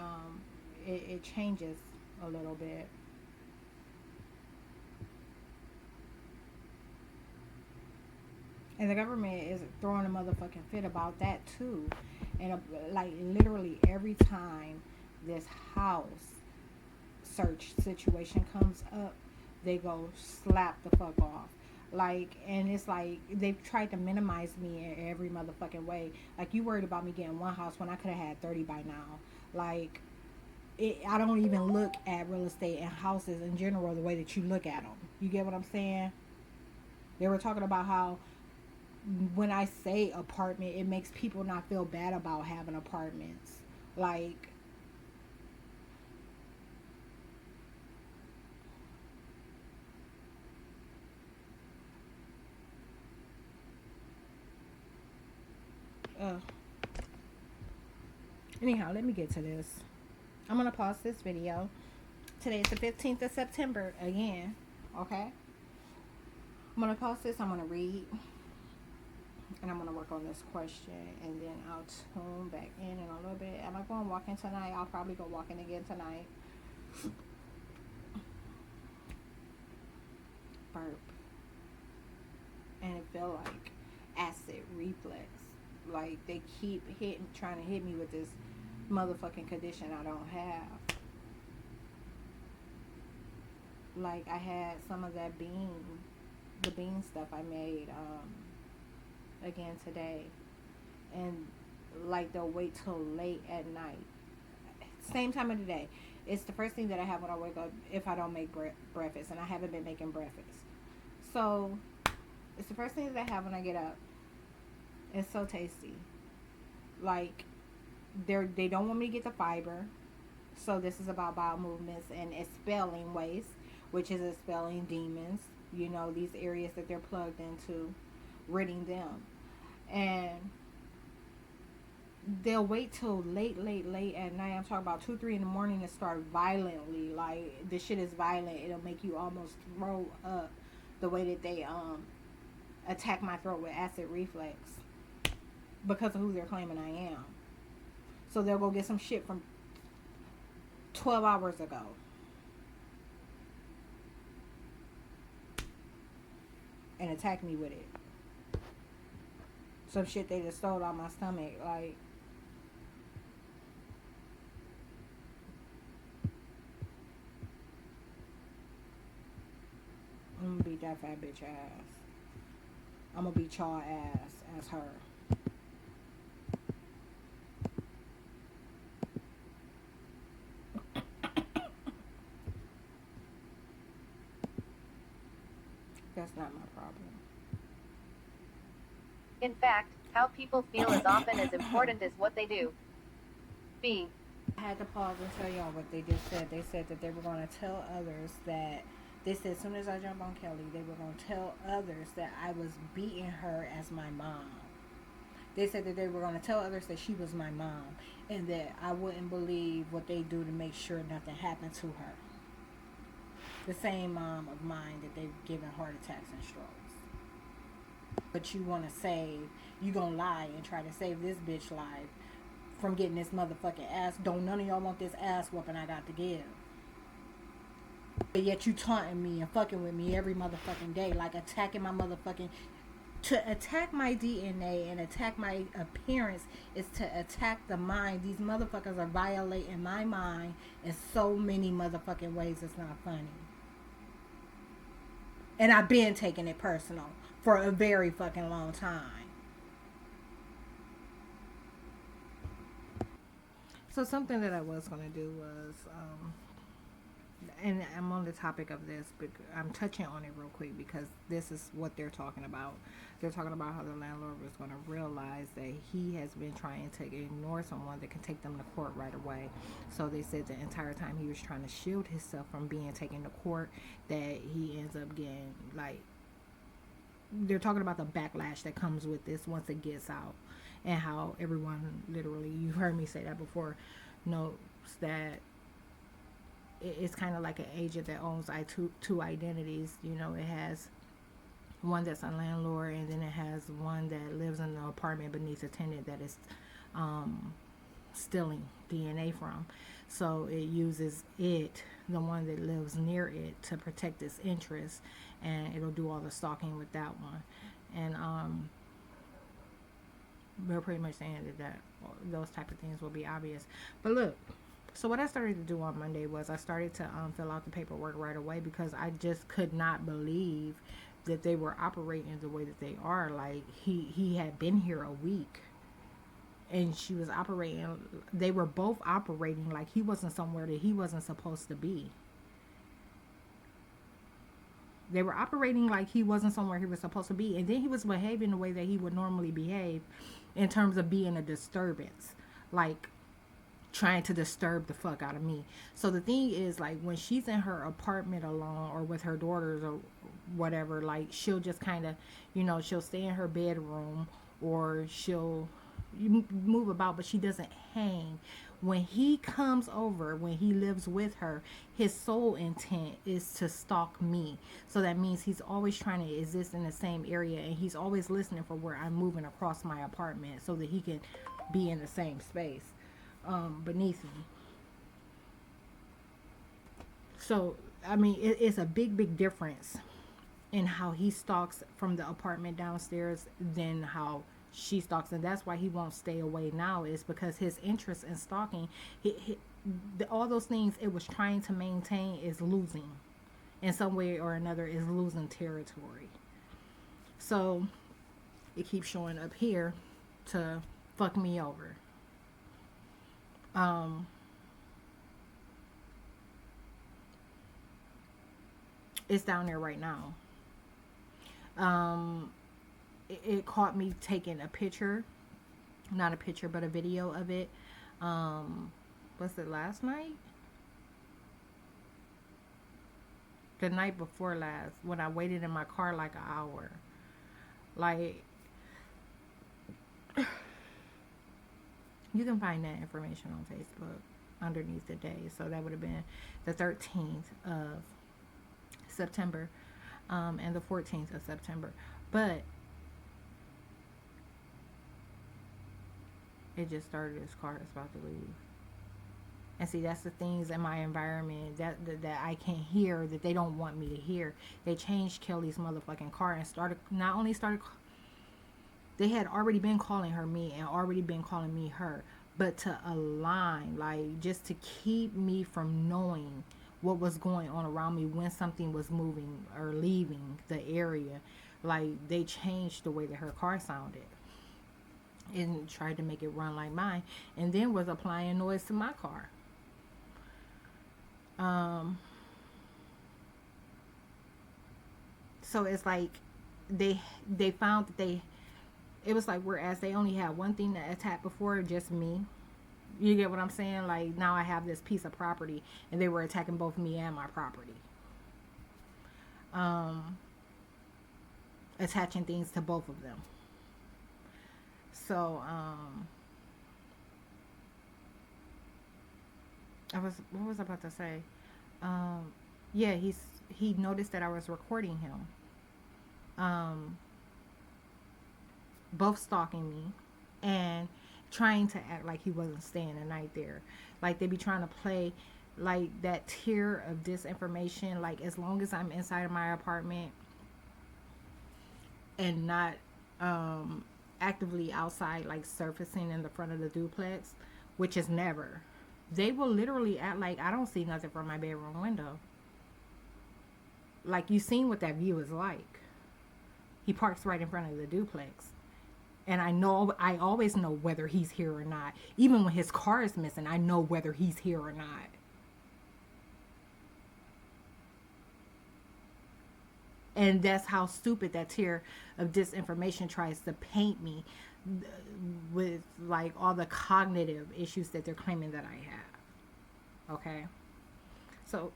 it changes a little bit. And the government is throwing a motherfucking fit about that too. And literally every time this house search situation comes up, they go slap the fuck off. Like, and it's like they've tried to minimize me in every motherfucking way. Like, you worried about me getting one house when I could have had 30 by now. Like, I don't even look at real estate and houses in general the way that you look at them. You get what I'm saying? They were talking about how when I say apartment, it makes people not feel bad about having apartments. Like, anyhow, let me get to this. I'm gonna pause this video. Today is the 15th of September again. Okay? I'm gonna pause this. I'm gonna read. And I'm going to work on this question, and then I'll tune back in a little bit. Am I going walking tonight? I'll probably go walking again tonight. Burp. And it feel like acid reflux. Like they keep trying to hit me with this motherfucking condition I don't have. Like I had some of that the bean stuff I made, again today, and like they'll wait till late at night, same time of the day. It's the first thing that I have when I wake up if I don't make breakfast, and I haven't been making breakfast, so it's the first thing that I have when I get up. It's so tasty. Like they don't want me to get the fiber, so this is about bowel movements and expelling waste, which is expelling demons, you know, these areas that they're plugged into, ridding them. And they'll wait till late at night. I'm talking about 2-3 in the morning to start violently. Like this shit is violent. It'll make you almost throw up the way that they attack my throat with acid reflux because of who they're claiming I am. So they'll go get some shit from 12 hours ago. And attack me with it. Some shit they just stole out my stomach. Like, I'm gonna beat that fat bitch ass. I'm gonna beat y'all ass as her. That's not my problem. In fact, how people feel is often as important as what they do. B. I had to pause and tell y'all what they just said. They said that they were going to tell others that, they said as soon as I jump on Kelly, they were going to tell others that I was beating her as my mom. They said that they were going to tell others that she was my mom, and that I wouldn't believe what they do to make sure nothing happened to her. The same mom of mine that they've given heart attacks and strokes. But you want to you gonna lie and try to save this bitch life from getting this motherfucking ass. Don't none of y'all want this ass whooping I got to give. But yet you taunting me and fucking with me every motherfucking day, like attacking my motherfucking, to attack my DNA and attack my appearance is to attack the mind. These motherfuckers are violating my mind in so many motherfucking ways. It's not funny. And I've been taking it personal for a very fucking long time. So something that I was going to do was, and I'm on the topic of this, but I'm touching on it real quick because this is what they're talking about. They're talking about how the landlord was going to realize that he has been trying to ignore someone that can take them to court right away. So they said the entire time he was trying to shield himself from being taken to court, that he ends up getting, like, they're talking about the backlash that comes with this once it gets out, and how everyone, literally, you heard me say that before, knows that it's kind of like an agent that owns two identities. You know, it has one that's a landlord, and then it has one that lives in the apartment beneath a tenant that is stealing DNA from. So it uses the one that lives near it, to protect its interests, and it'll do all the stalking with that one. And we're pretty much saying that those type of things will be obvious. But look, so what I started to do on Monday was I started to fill out the paperwork right away, because I just could not believe that they were operating the way that they are. Like he had been here a week, and she was operating. They were both operating like he wasn't somewhere that he wasn't supposed to be. They were operating like he wasn't somewhere he was supposed to be, and then he was behaving the way that he would normally behave, in terms of being a disturbance, like trying to disturb the fuck out of me. So the thing is, like, when she's in her apartment alone or with her daughters or whatever, like, she'll just kind of, you know, she'll stay in her bedroom, or she'll move about, but she doesn't hang. When he comes over, when he lives with her, his sole intent is to stalk me. So that means he's always trying to exist in the same area, and he's always listening for where I'm moving across my apartment so that he can be in the same space beneath me. So, I mean, it's a big difference in how he stalks from the apartment downstairs than how she stalks. And that's why he won't stay away now, is because his interest in stalking, all those things it was trying to maintain is losing. In some way or another, is losing territory. So, it keeps showing up here to fuck me over. It's down there right now. It caught me taking a picture, not a picture, but a video of it. Was it last night? The night before last, when I waited in my car like an hour. Like, you can find that information on Facebook underneath the day. So that would have been the 13th of September and the 14th of September. But it just started. His car is about to leave. And see, that's the things in my environment that I can hear that they don't want me to hear. They changed Kelly's motherfucking car and they had already been calling her me and already been calling me her. But to align, like, just to keep me from knowing what was going on around me when something was moving or leaving the area, like, they changed the way that her car sounded and tried to make it run like mine, and then was applying noise to my car. So it's like they found that it was like, whereas they only had one thing to attack before, just me. You get what I'm saying? Like, now I have this piece of property, and they were attacking both me and my property. Attaching things to both of them. So, what was I about to say? Yeah, he noticed that I was recording him. Both stalking me and trying to act like he wasn't staying the night there. Like, they be trying to play like that tier of disinformation. Like, as long as I'm inside of my apartment and not actively outside, like surfacing in the front of the duplex, which is never, they will literally act like I don't see nothing from my bedroom window. Like, you seen what that view is like. He parks right in front of the duplex. And I always know whether he's here or not. Even when his car is missing, I know whether he's here or not. And that's how stupid that tier of disinformation tries to paint me with, like, all the cognitive issues that they're claiming that I have. Okay? So,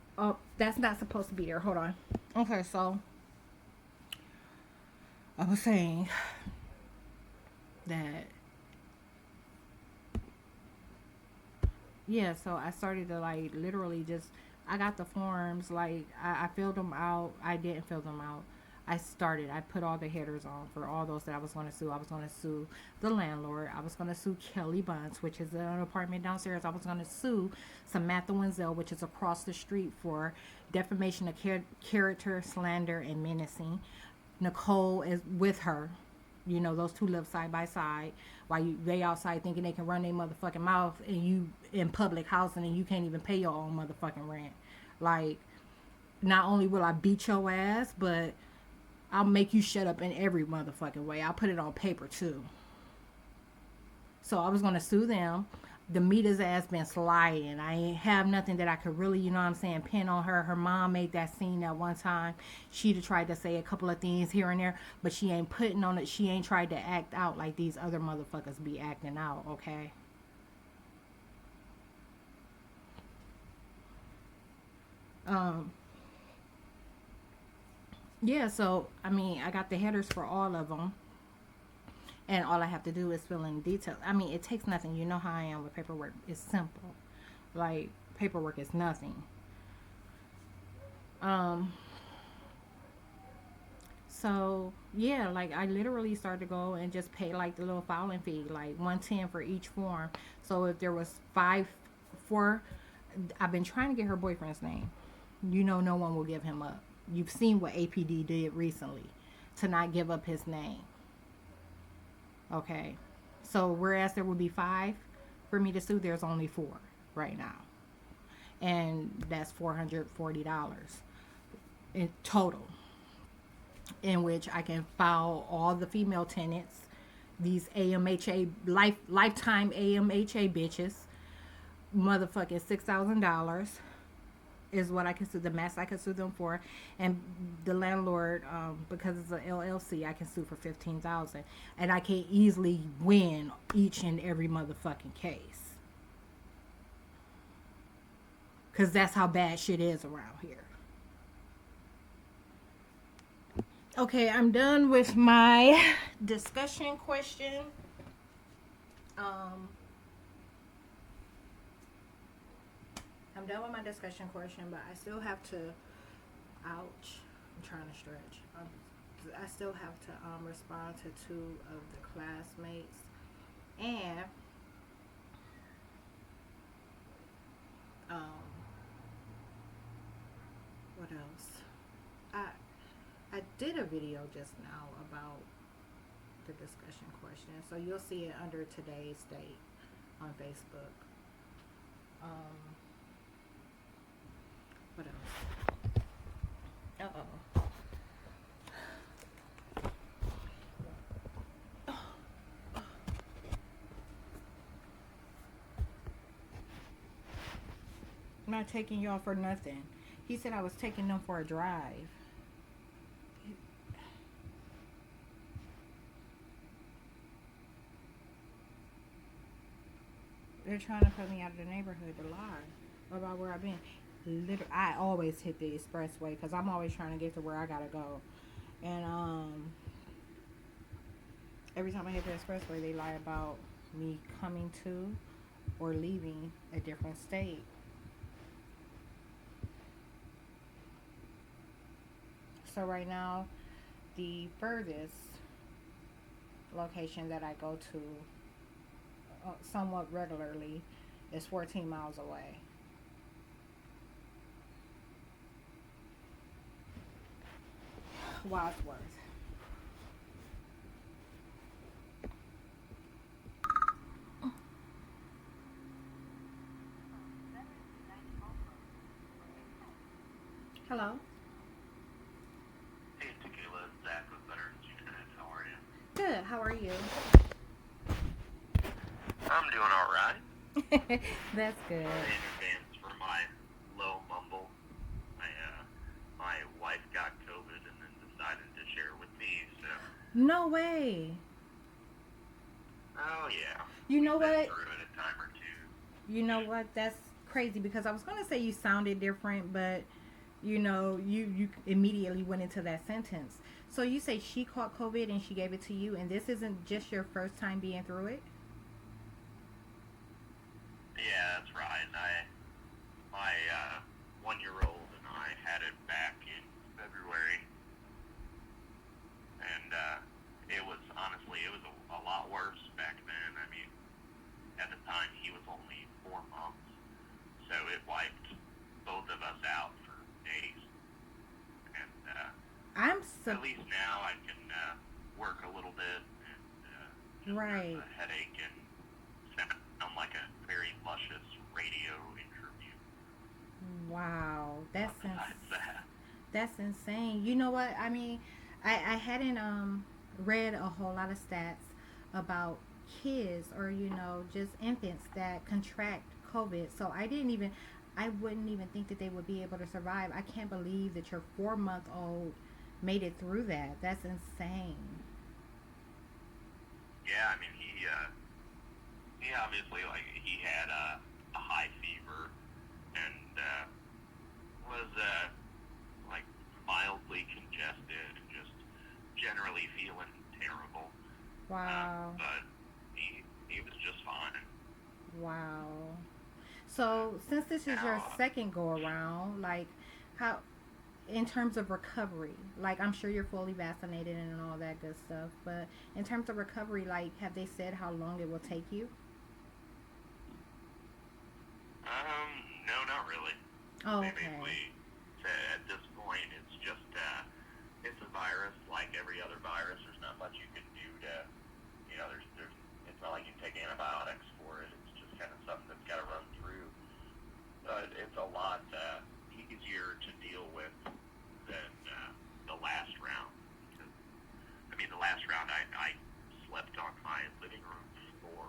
that's not supposed to be there. Hold on. Okay, so I was saying that, yeah, so I started to, like, literally just, I got the forms, like, I filled them out. I didn't fill them out. I put all the headers on for all those that I was going to sue. I was going to sue the landlord. I was going to sue Kelly Bunce, which is an apartment downstairs. I was going to sue Samantha Wenzel, which is across the street, for defamation of character, slander, and menacing. Nicole is with her. You know, those two live side by side while they outside thinking they can run their motherfucking mouth, and you in public housing and you can't even pay your own motherfucking rent. Like, not only will I beat your ass, but I'll make you shut up in every motherfucking way. I'll put it on paper too. So I was gonna sue them. The Mita's ass been sliding. I ain't have nothing that I could really, you know what I'm saying, pin on her. Her mom made that scene that one time. She'd tried to say a couple of things here and there, but she ain't putting on it. She ain't tried to act out like these other motherfuckers be acting out, okay? Yeah, so, I mean, I got the headers for all of them. And all I have to do is fill in details. I mean, it takes nothing. You know how I am with paperwork. It's simple. Like, paperwork is nothing. So, yeah, like, I literally started to go and just pay, like, the little filing fee. Like, 110 for each form. So, if there was 4... I've been trying to get her boyfriend's name. You know no one will give him up. You've seen what APD did recently. To not give up his name. Okay, so whereas there would be 5 for me to sue, there's only 4 right now, and that's $440 in total, in which I can file all the female tenants, these AMHA lifetime AMHA bitches, motherfucking $6,000 is what I can sue, the max I can sue them for, and the landlord, because it's an LLC, I can sue for $15,000, and I can easily win each and every motherfucking case, cause that's how bad shit is around here. Okay, I'm done with my discussion question. I'm done with my discussion question, but I still have to, ouch, I'm trying to stretch. I still have to respond to 2 of the classmates. And what else? I did a video just now about the discussion question, so you'll see it under today's date on Facebook. What else? Uh-oh. I'm not taking y'all for nothing. He said I was taking them for a drive. They're trying to put me out of the neighborhood to lie about where I've been. I always hit the expressway because I'm always trying to get to where I gotta go, and every time I hit the expressway they lie about me coming to or leaving a different state. So right now the furthest location that I go to somewhat regularly is 14 miles away. Wadsworth. Hello. Hey, Tequila, Zach with Veterans Unit. How are you? Good. How are you? I'm doing all right. That's good. In advance for my low mumble. My wife got COVID and then decided to share it with me, so... No way. Oh, yeah. You know We've been what? through it a time or two. You know what? That's crazy because I was going to say you sounded different, but you know, you immediately went into that sentence. So you say she caught COVID and she gave it to you, and this isn't just your first time being through it? Yeah, that's right. My 1-year-old and I had it back in February, and it was a lot worse back then. I mean, at the time he was only 4 months, so it wiped both of us out for days. And at least now I can work a little bit and right. a headache and sound like a very luscious radio interview. Wow, that's Besides that. That's insane. You know what? I mean, I hadn't read a whole lot of stats about kids or just infants that contract COVID. So I wouldn't even think that they would be able to survive. I can't believe that your 4 month old made it through that. That's insane. Yeah, I mean he obviously like he had a high fever and was like mildly congested and just generally feeling terrible. Wow. But he was just fine. Wow. So since this is your Now, second go around, like how in terms of recovery, like I'm sure you're fully vaccinated and all that good stuff, but in terms of recovery, like have they said how long it will take you? no, not really. Oh, They okay. basically said at this point it's just it's a virus like every other virus. There's not much you can do to there's it's not like you can take antibiotics for it. It's just kind of something that's got to run through. But it's a lot easier to deal with than the last round. Because, I mean, the last round I slept on my living room floor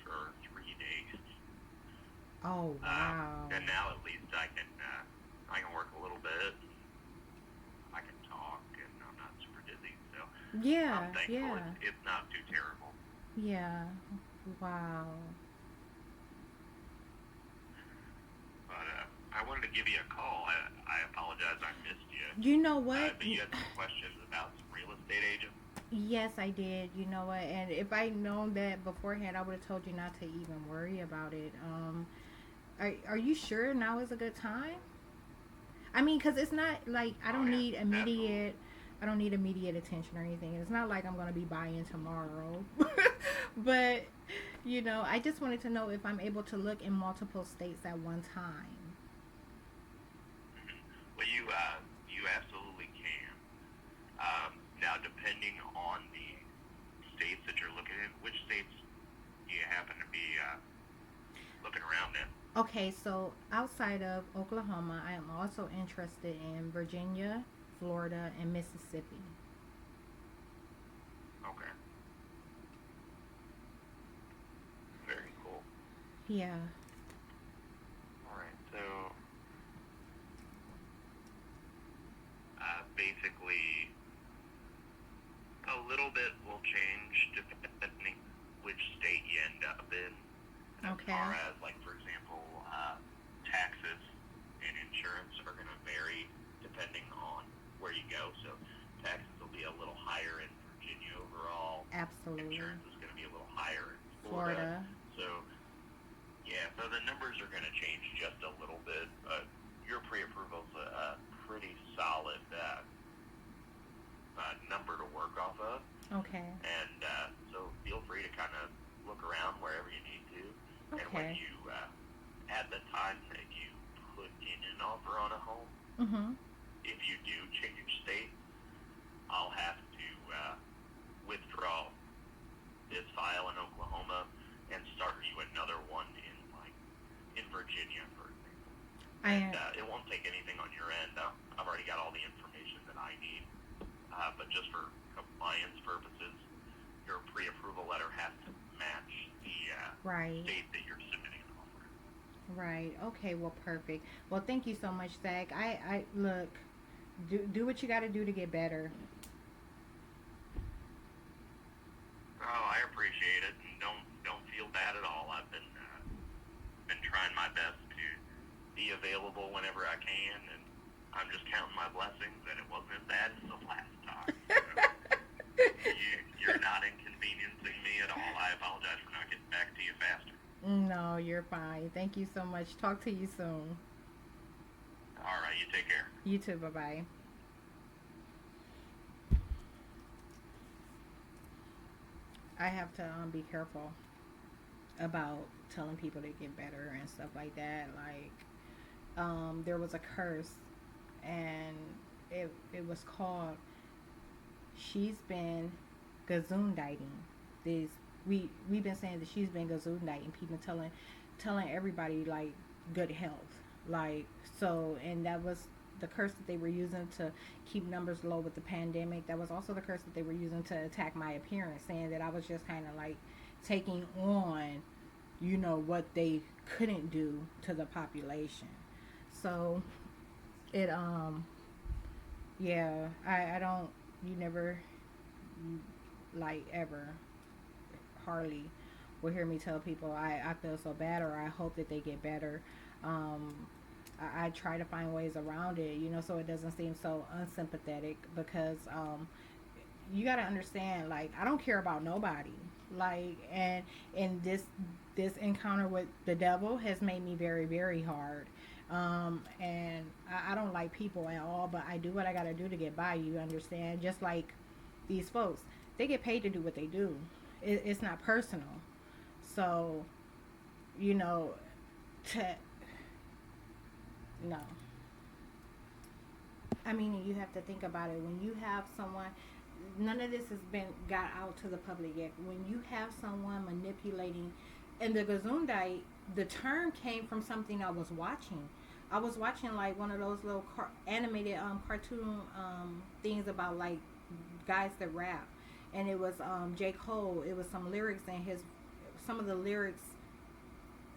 for 3 days. Oh, wow. And now at least I can work a little bit. I can talk, and I'm not super dizzy. So Yeah, I'm thankful yeah, it's not too terrible. yeah. Wow. But I wanted to give you a call. I apologize I missed you. You know what? But you had some questions about some real estate agents. Yes, I did. You know what? And if I'd known that beforehand, I would have told you not to even worry about it. Are you sure now is a good time? I mean, because it's not like I Oh don't yeah, need absolutely. immediate. I don't need immediate attention or anything. It's not like I'm gonna be buying tomorrow. But I just wanted to know if I'm able to look in multiple states at one time. Well, you absolutely can. Now, depending on the states that you're looking at, which states do you happen to be looking around in? Okay, so outside of Oklahoma, I am also interested in Virginia, Florida, and Mississippi. Okay, very cool. Yeah. All right, so basically, a little bit will change depending which state you end up in. As Okay. far as, like, for example, taxes and insurance are going to vary depending on where you go. So taxes will be a little higher in Virginia overall. Absolutely. Insurance is going to be a little higher in Florida. Florida. So, yeah, so the numbers are going to change just a little bit, but your pre-approval is a pretty solid number to work off of. Okay. And so feel free to kind of look around wherever you need to. And when Okay. you, at the time that you put in an offer on a home, Mhm. if you do change state, I'll have to withdraw this file in Oklahoma and start you another one in Virginia, for example. And I it won't take anything on your end. I've already got all the information that I need. But just for compliance purposes, your pre-approval letter has to match the right. state that you're submitting an offer. Right. Okay. Well, perfect. Well, thank you so much, Zach. I look. Do what you got to do to get better. Oh, I appreciate it, and don't feel bad at all. I've been trying my best to be available whenever I can, and I'm just counting my blessings that it wasn't as bad as the last time. So you're not inconveniencing me at all. I apologize for not getting back to you faster. No, you're fine. Thank you so much. Talk to you soon. All right, you take care. You too. Bye bye. I have to be careful about telling people to get better and stuff like that. Like, there was a curse, and it was called. She's been gazoonditing. This we've been saying that she's been gazoonditing people, telling everybody like good health, like so, and that was the curse that they were using to keep numbers low with the pandemic. That was also the curse that they were using to attack my appearance, saying that I was just kind of like taking on, you know, what they couldn't do to the population. So it yeah, I don't, you never, like, ever hardly will hear me tell people I feel so bad or I hope that they get better. I try to find ways around it, you know, so it doesn't seem so unsympathetic, because you got to understand, like, I don't care about nobody. Like, and this encounter with the devil has made me very, very hard. And I don't like people at all, but I do what I got to do to get by, you understand? Just like these folks, they get paid to do what they do. It's not personal. So, you know, no. I mean, you have to think about it. When you have someone, none of this has been got out to the public yet. When you have someone manipulating, and the Gesundheit, the term came from something I was watching. I was watching like one of those little animated cartoon things about like guys that rap, and it was J. Cole. It was some lyrics in some of the lyrics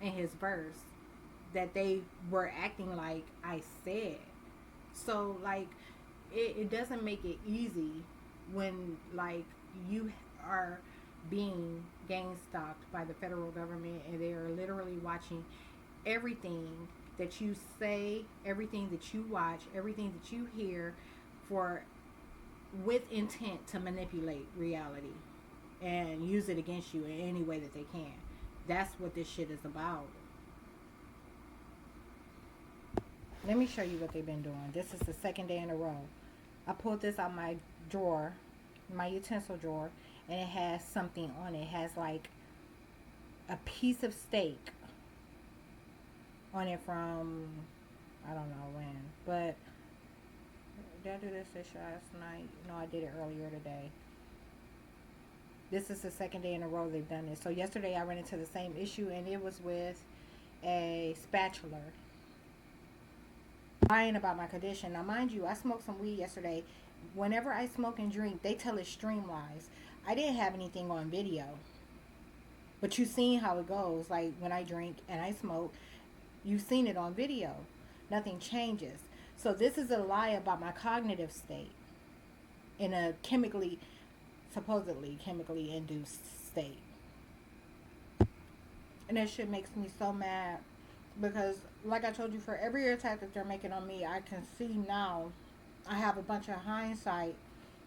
in his verse that they were acting like I said. So like it doesn't make it easy when like you are being gang stalked by the federal government, and they are literally watching everything that you say, everything that you watch, everything that you hear, with intent to manipulate reality and use it against you in any way that they can. That's what this shit is about. Let me show you what they've been doing. This is the second day in a row. I pulled this out my drawer, my utensil drawer, and it has something on it. It has like a piece of steak on it from, I don't know when, but did I do this last night? No, I did it earlier today. This is the second day in a row they've done this. So yesterday I ran into the same issue, and it was with a spatula. Lying about my condition. Now mind you, I smoked some weed yesterday. Whenever I smoke and drink, they tell extreme lies. I didn't have anything on video, but you've seen how it goes. Like when I drink and I smoke, you've seen it on video. Nothing changes. So this is a lie about my cognitive state in a supposedly chemically induced state. And that shit makes me so mad, because like I told you, for every attack that they're making on me, I can see now I have a bunch of hindsight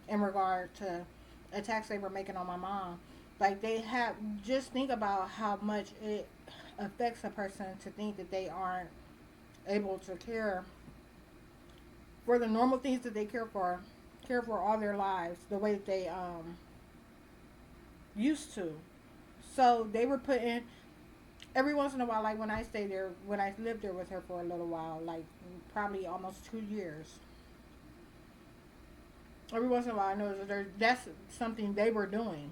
in regard to attacks they were making on my mom. Like, they have, just think about how much it affects a person to think that they aren't able to care for the normal things that they care for all their lives, the way that they used to. So they were putting, every once in a while, like when I stayed there, when I lived there with her for a little while, like probably almost 2 years, every once in a while I noticed that that's something they were doing.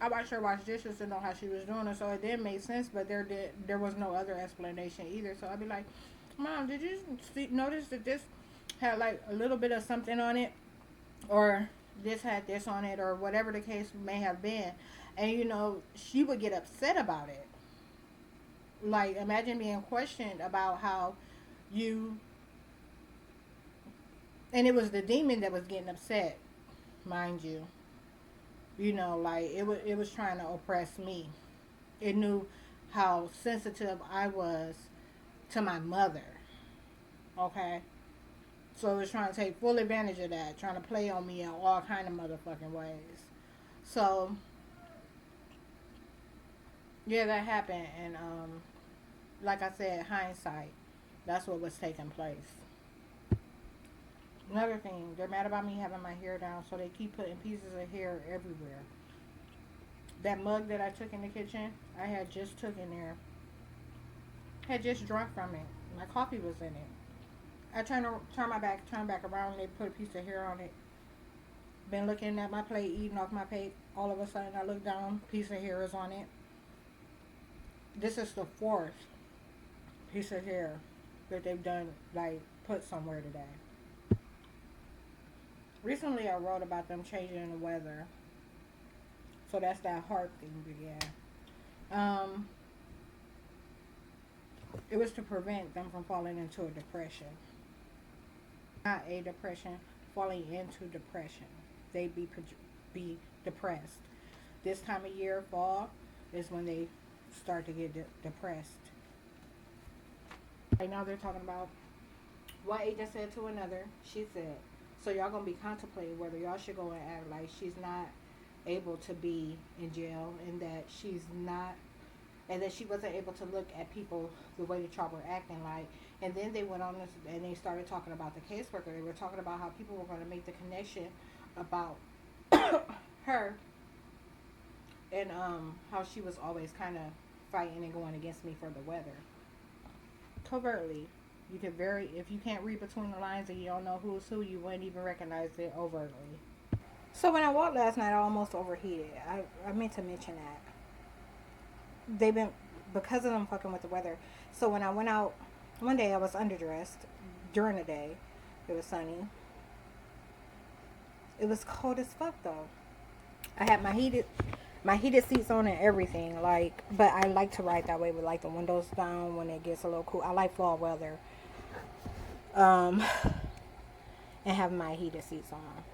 I watched her wash dishes to know how she was doing it, so it did make sense, but there was no other explanation either. So I'd be like, Mom, did you notice that this had like a little bit of something on it, or this had this on it, or whatever the case may have been? And you know, she would get upset about it. Like, imagine being questioned about how you, and it was the demon that was getting upset, mind you. You know, like it was trying to oppress me. It knew how sensitive I was to my mother. Okay? So it was trying to take full advantage of that, trying to play on me in all kind of motherfucking ways. So yeah, that happened, and like I said, hindsight, that's what was taking place. Another thing, they're mad about me having my hair down, so they keep putting pieces of hair everywhere. That mug that I took in the kitchen, I had just took in there. Had just drunk from it. My coffee was in it. I turn back around, and they put a piece of hair on it. Been looking at my plate, eating off my plate. All of a sudden, I look down, piece of hair is on it. This is the 4th piece of hair that they've done, like, put somewhere today. Recently, I wrote about them changing the weather. So that's that HARP thing began. It was to prevent them from falling into a depression. Not a depression, falling into depression. They be depressed. This time of year, fall, is when they start to get depressed. Right now they're talking about what agent said to another. She said, so y'all gonna be contemplating whether y'all should go and act like she's not able to be in jail, and that she's not, and that she wasn't able to look at people the way that y'all were acting like. And then they went on this and they started talking about the caseworker. They were talking about how people were going to make the connection about her, and how she was always kind of fighting and going against me for the weather. Covertly, you could if you can't read between the lines and you don't know who's who, you wouldn't even recognize it overtly. So when I walked last night, I almost overheated. I meant to mention that. They've been, because of them fucking with the weather. So when I went out, one day I was underdressed during the day. It was sunny. It was cold as fuck though. I had my heated seats on and everything, like, but I like to ride that way with like the windows down when it gets a little cool. I like fall weather. And have my heated seats on.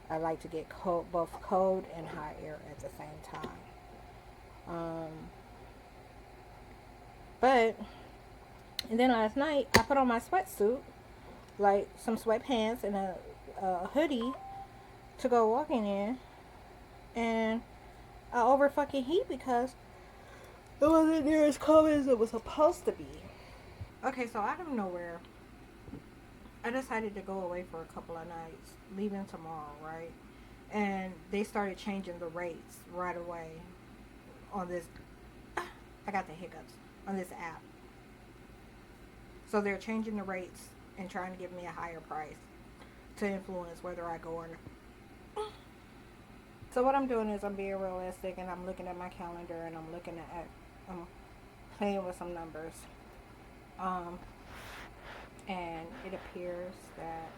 I like to get both cold and hot air at the same time. And then last night I put on my sweatsuit, like some sweatpants and a hoodie to go walking in, and I over fucking heat because it wasn't near as cold as it was supposed to be. Okay, so out of nowhere, I decided to go away for a couple of nights, leaving tomorrow, right? And they started changing the rates right away on this, I got the hiccups, on this app. So they're changing the rates and trying to give me a higher price to influence whether I go or not. So what I'm doing is I'm being realistic, and I'm looking at my calendar, and I'm playing with some numbers. And it appears that,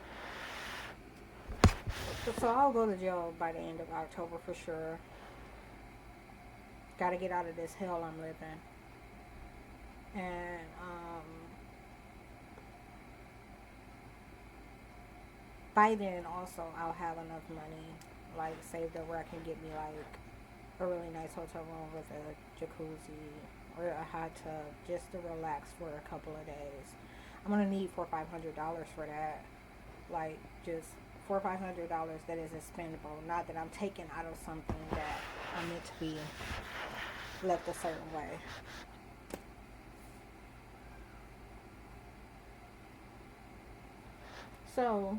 so I'll go to jail by the end of October for sure. Got to get out of this hell I'm living. And by then also I'll have enough money, like saved up, where I can get me like a really nice hotel room with a jacuzzi or a hot tub, just to relax for a couple of days. I'm gonna need $400 or $500 for that. Like, just $400 or $500 that is expendable. Not that I'm taking out of something that I'm meant to be left a certain way. So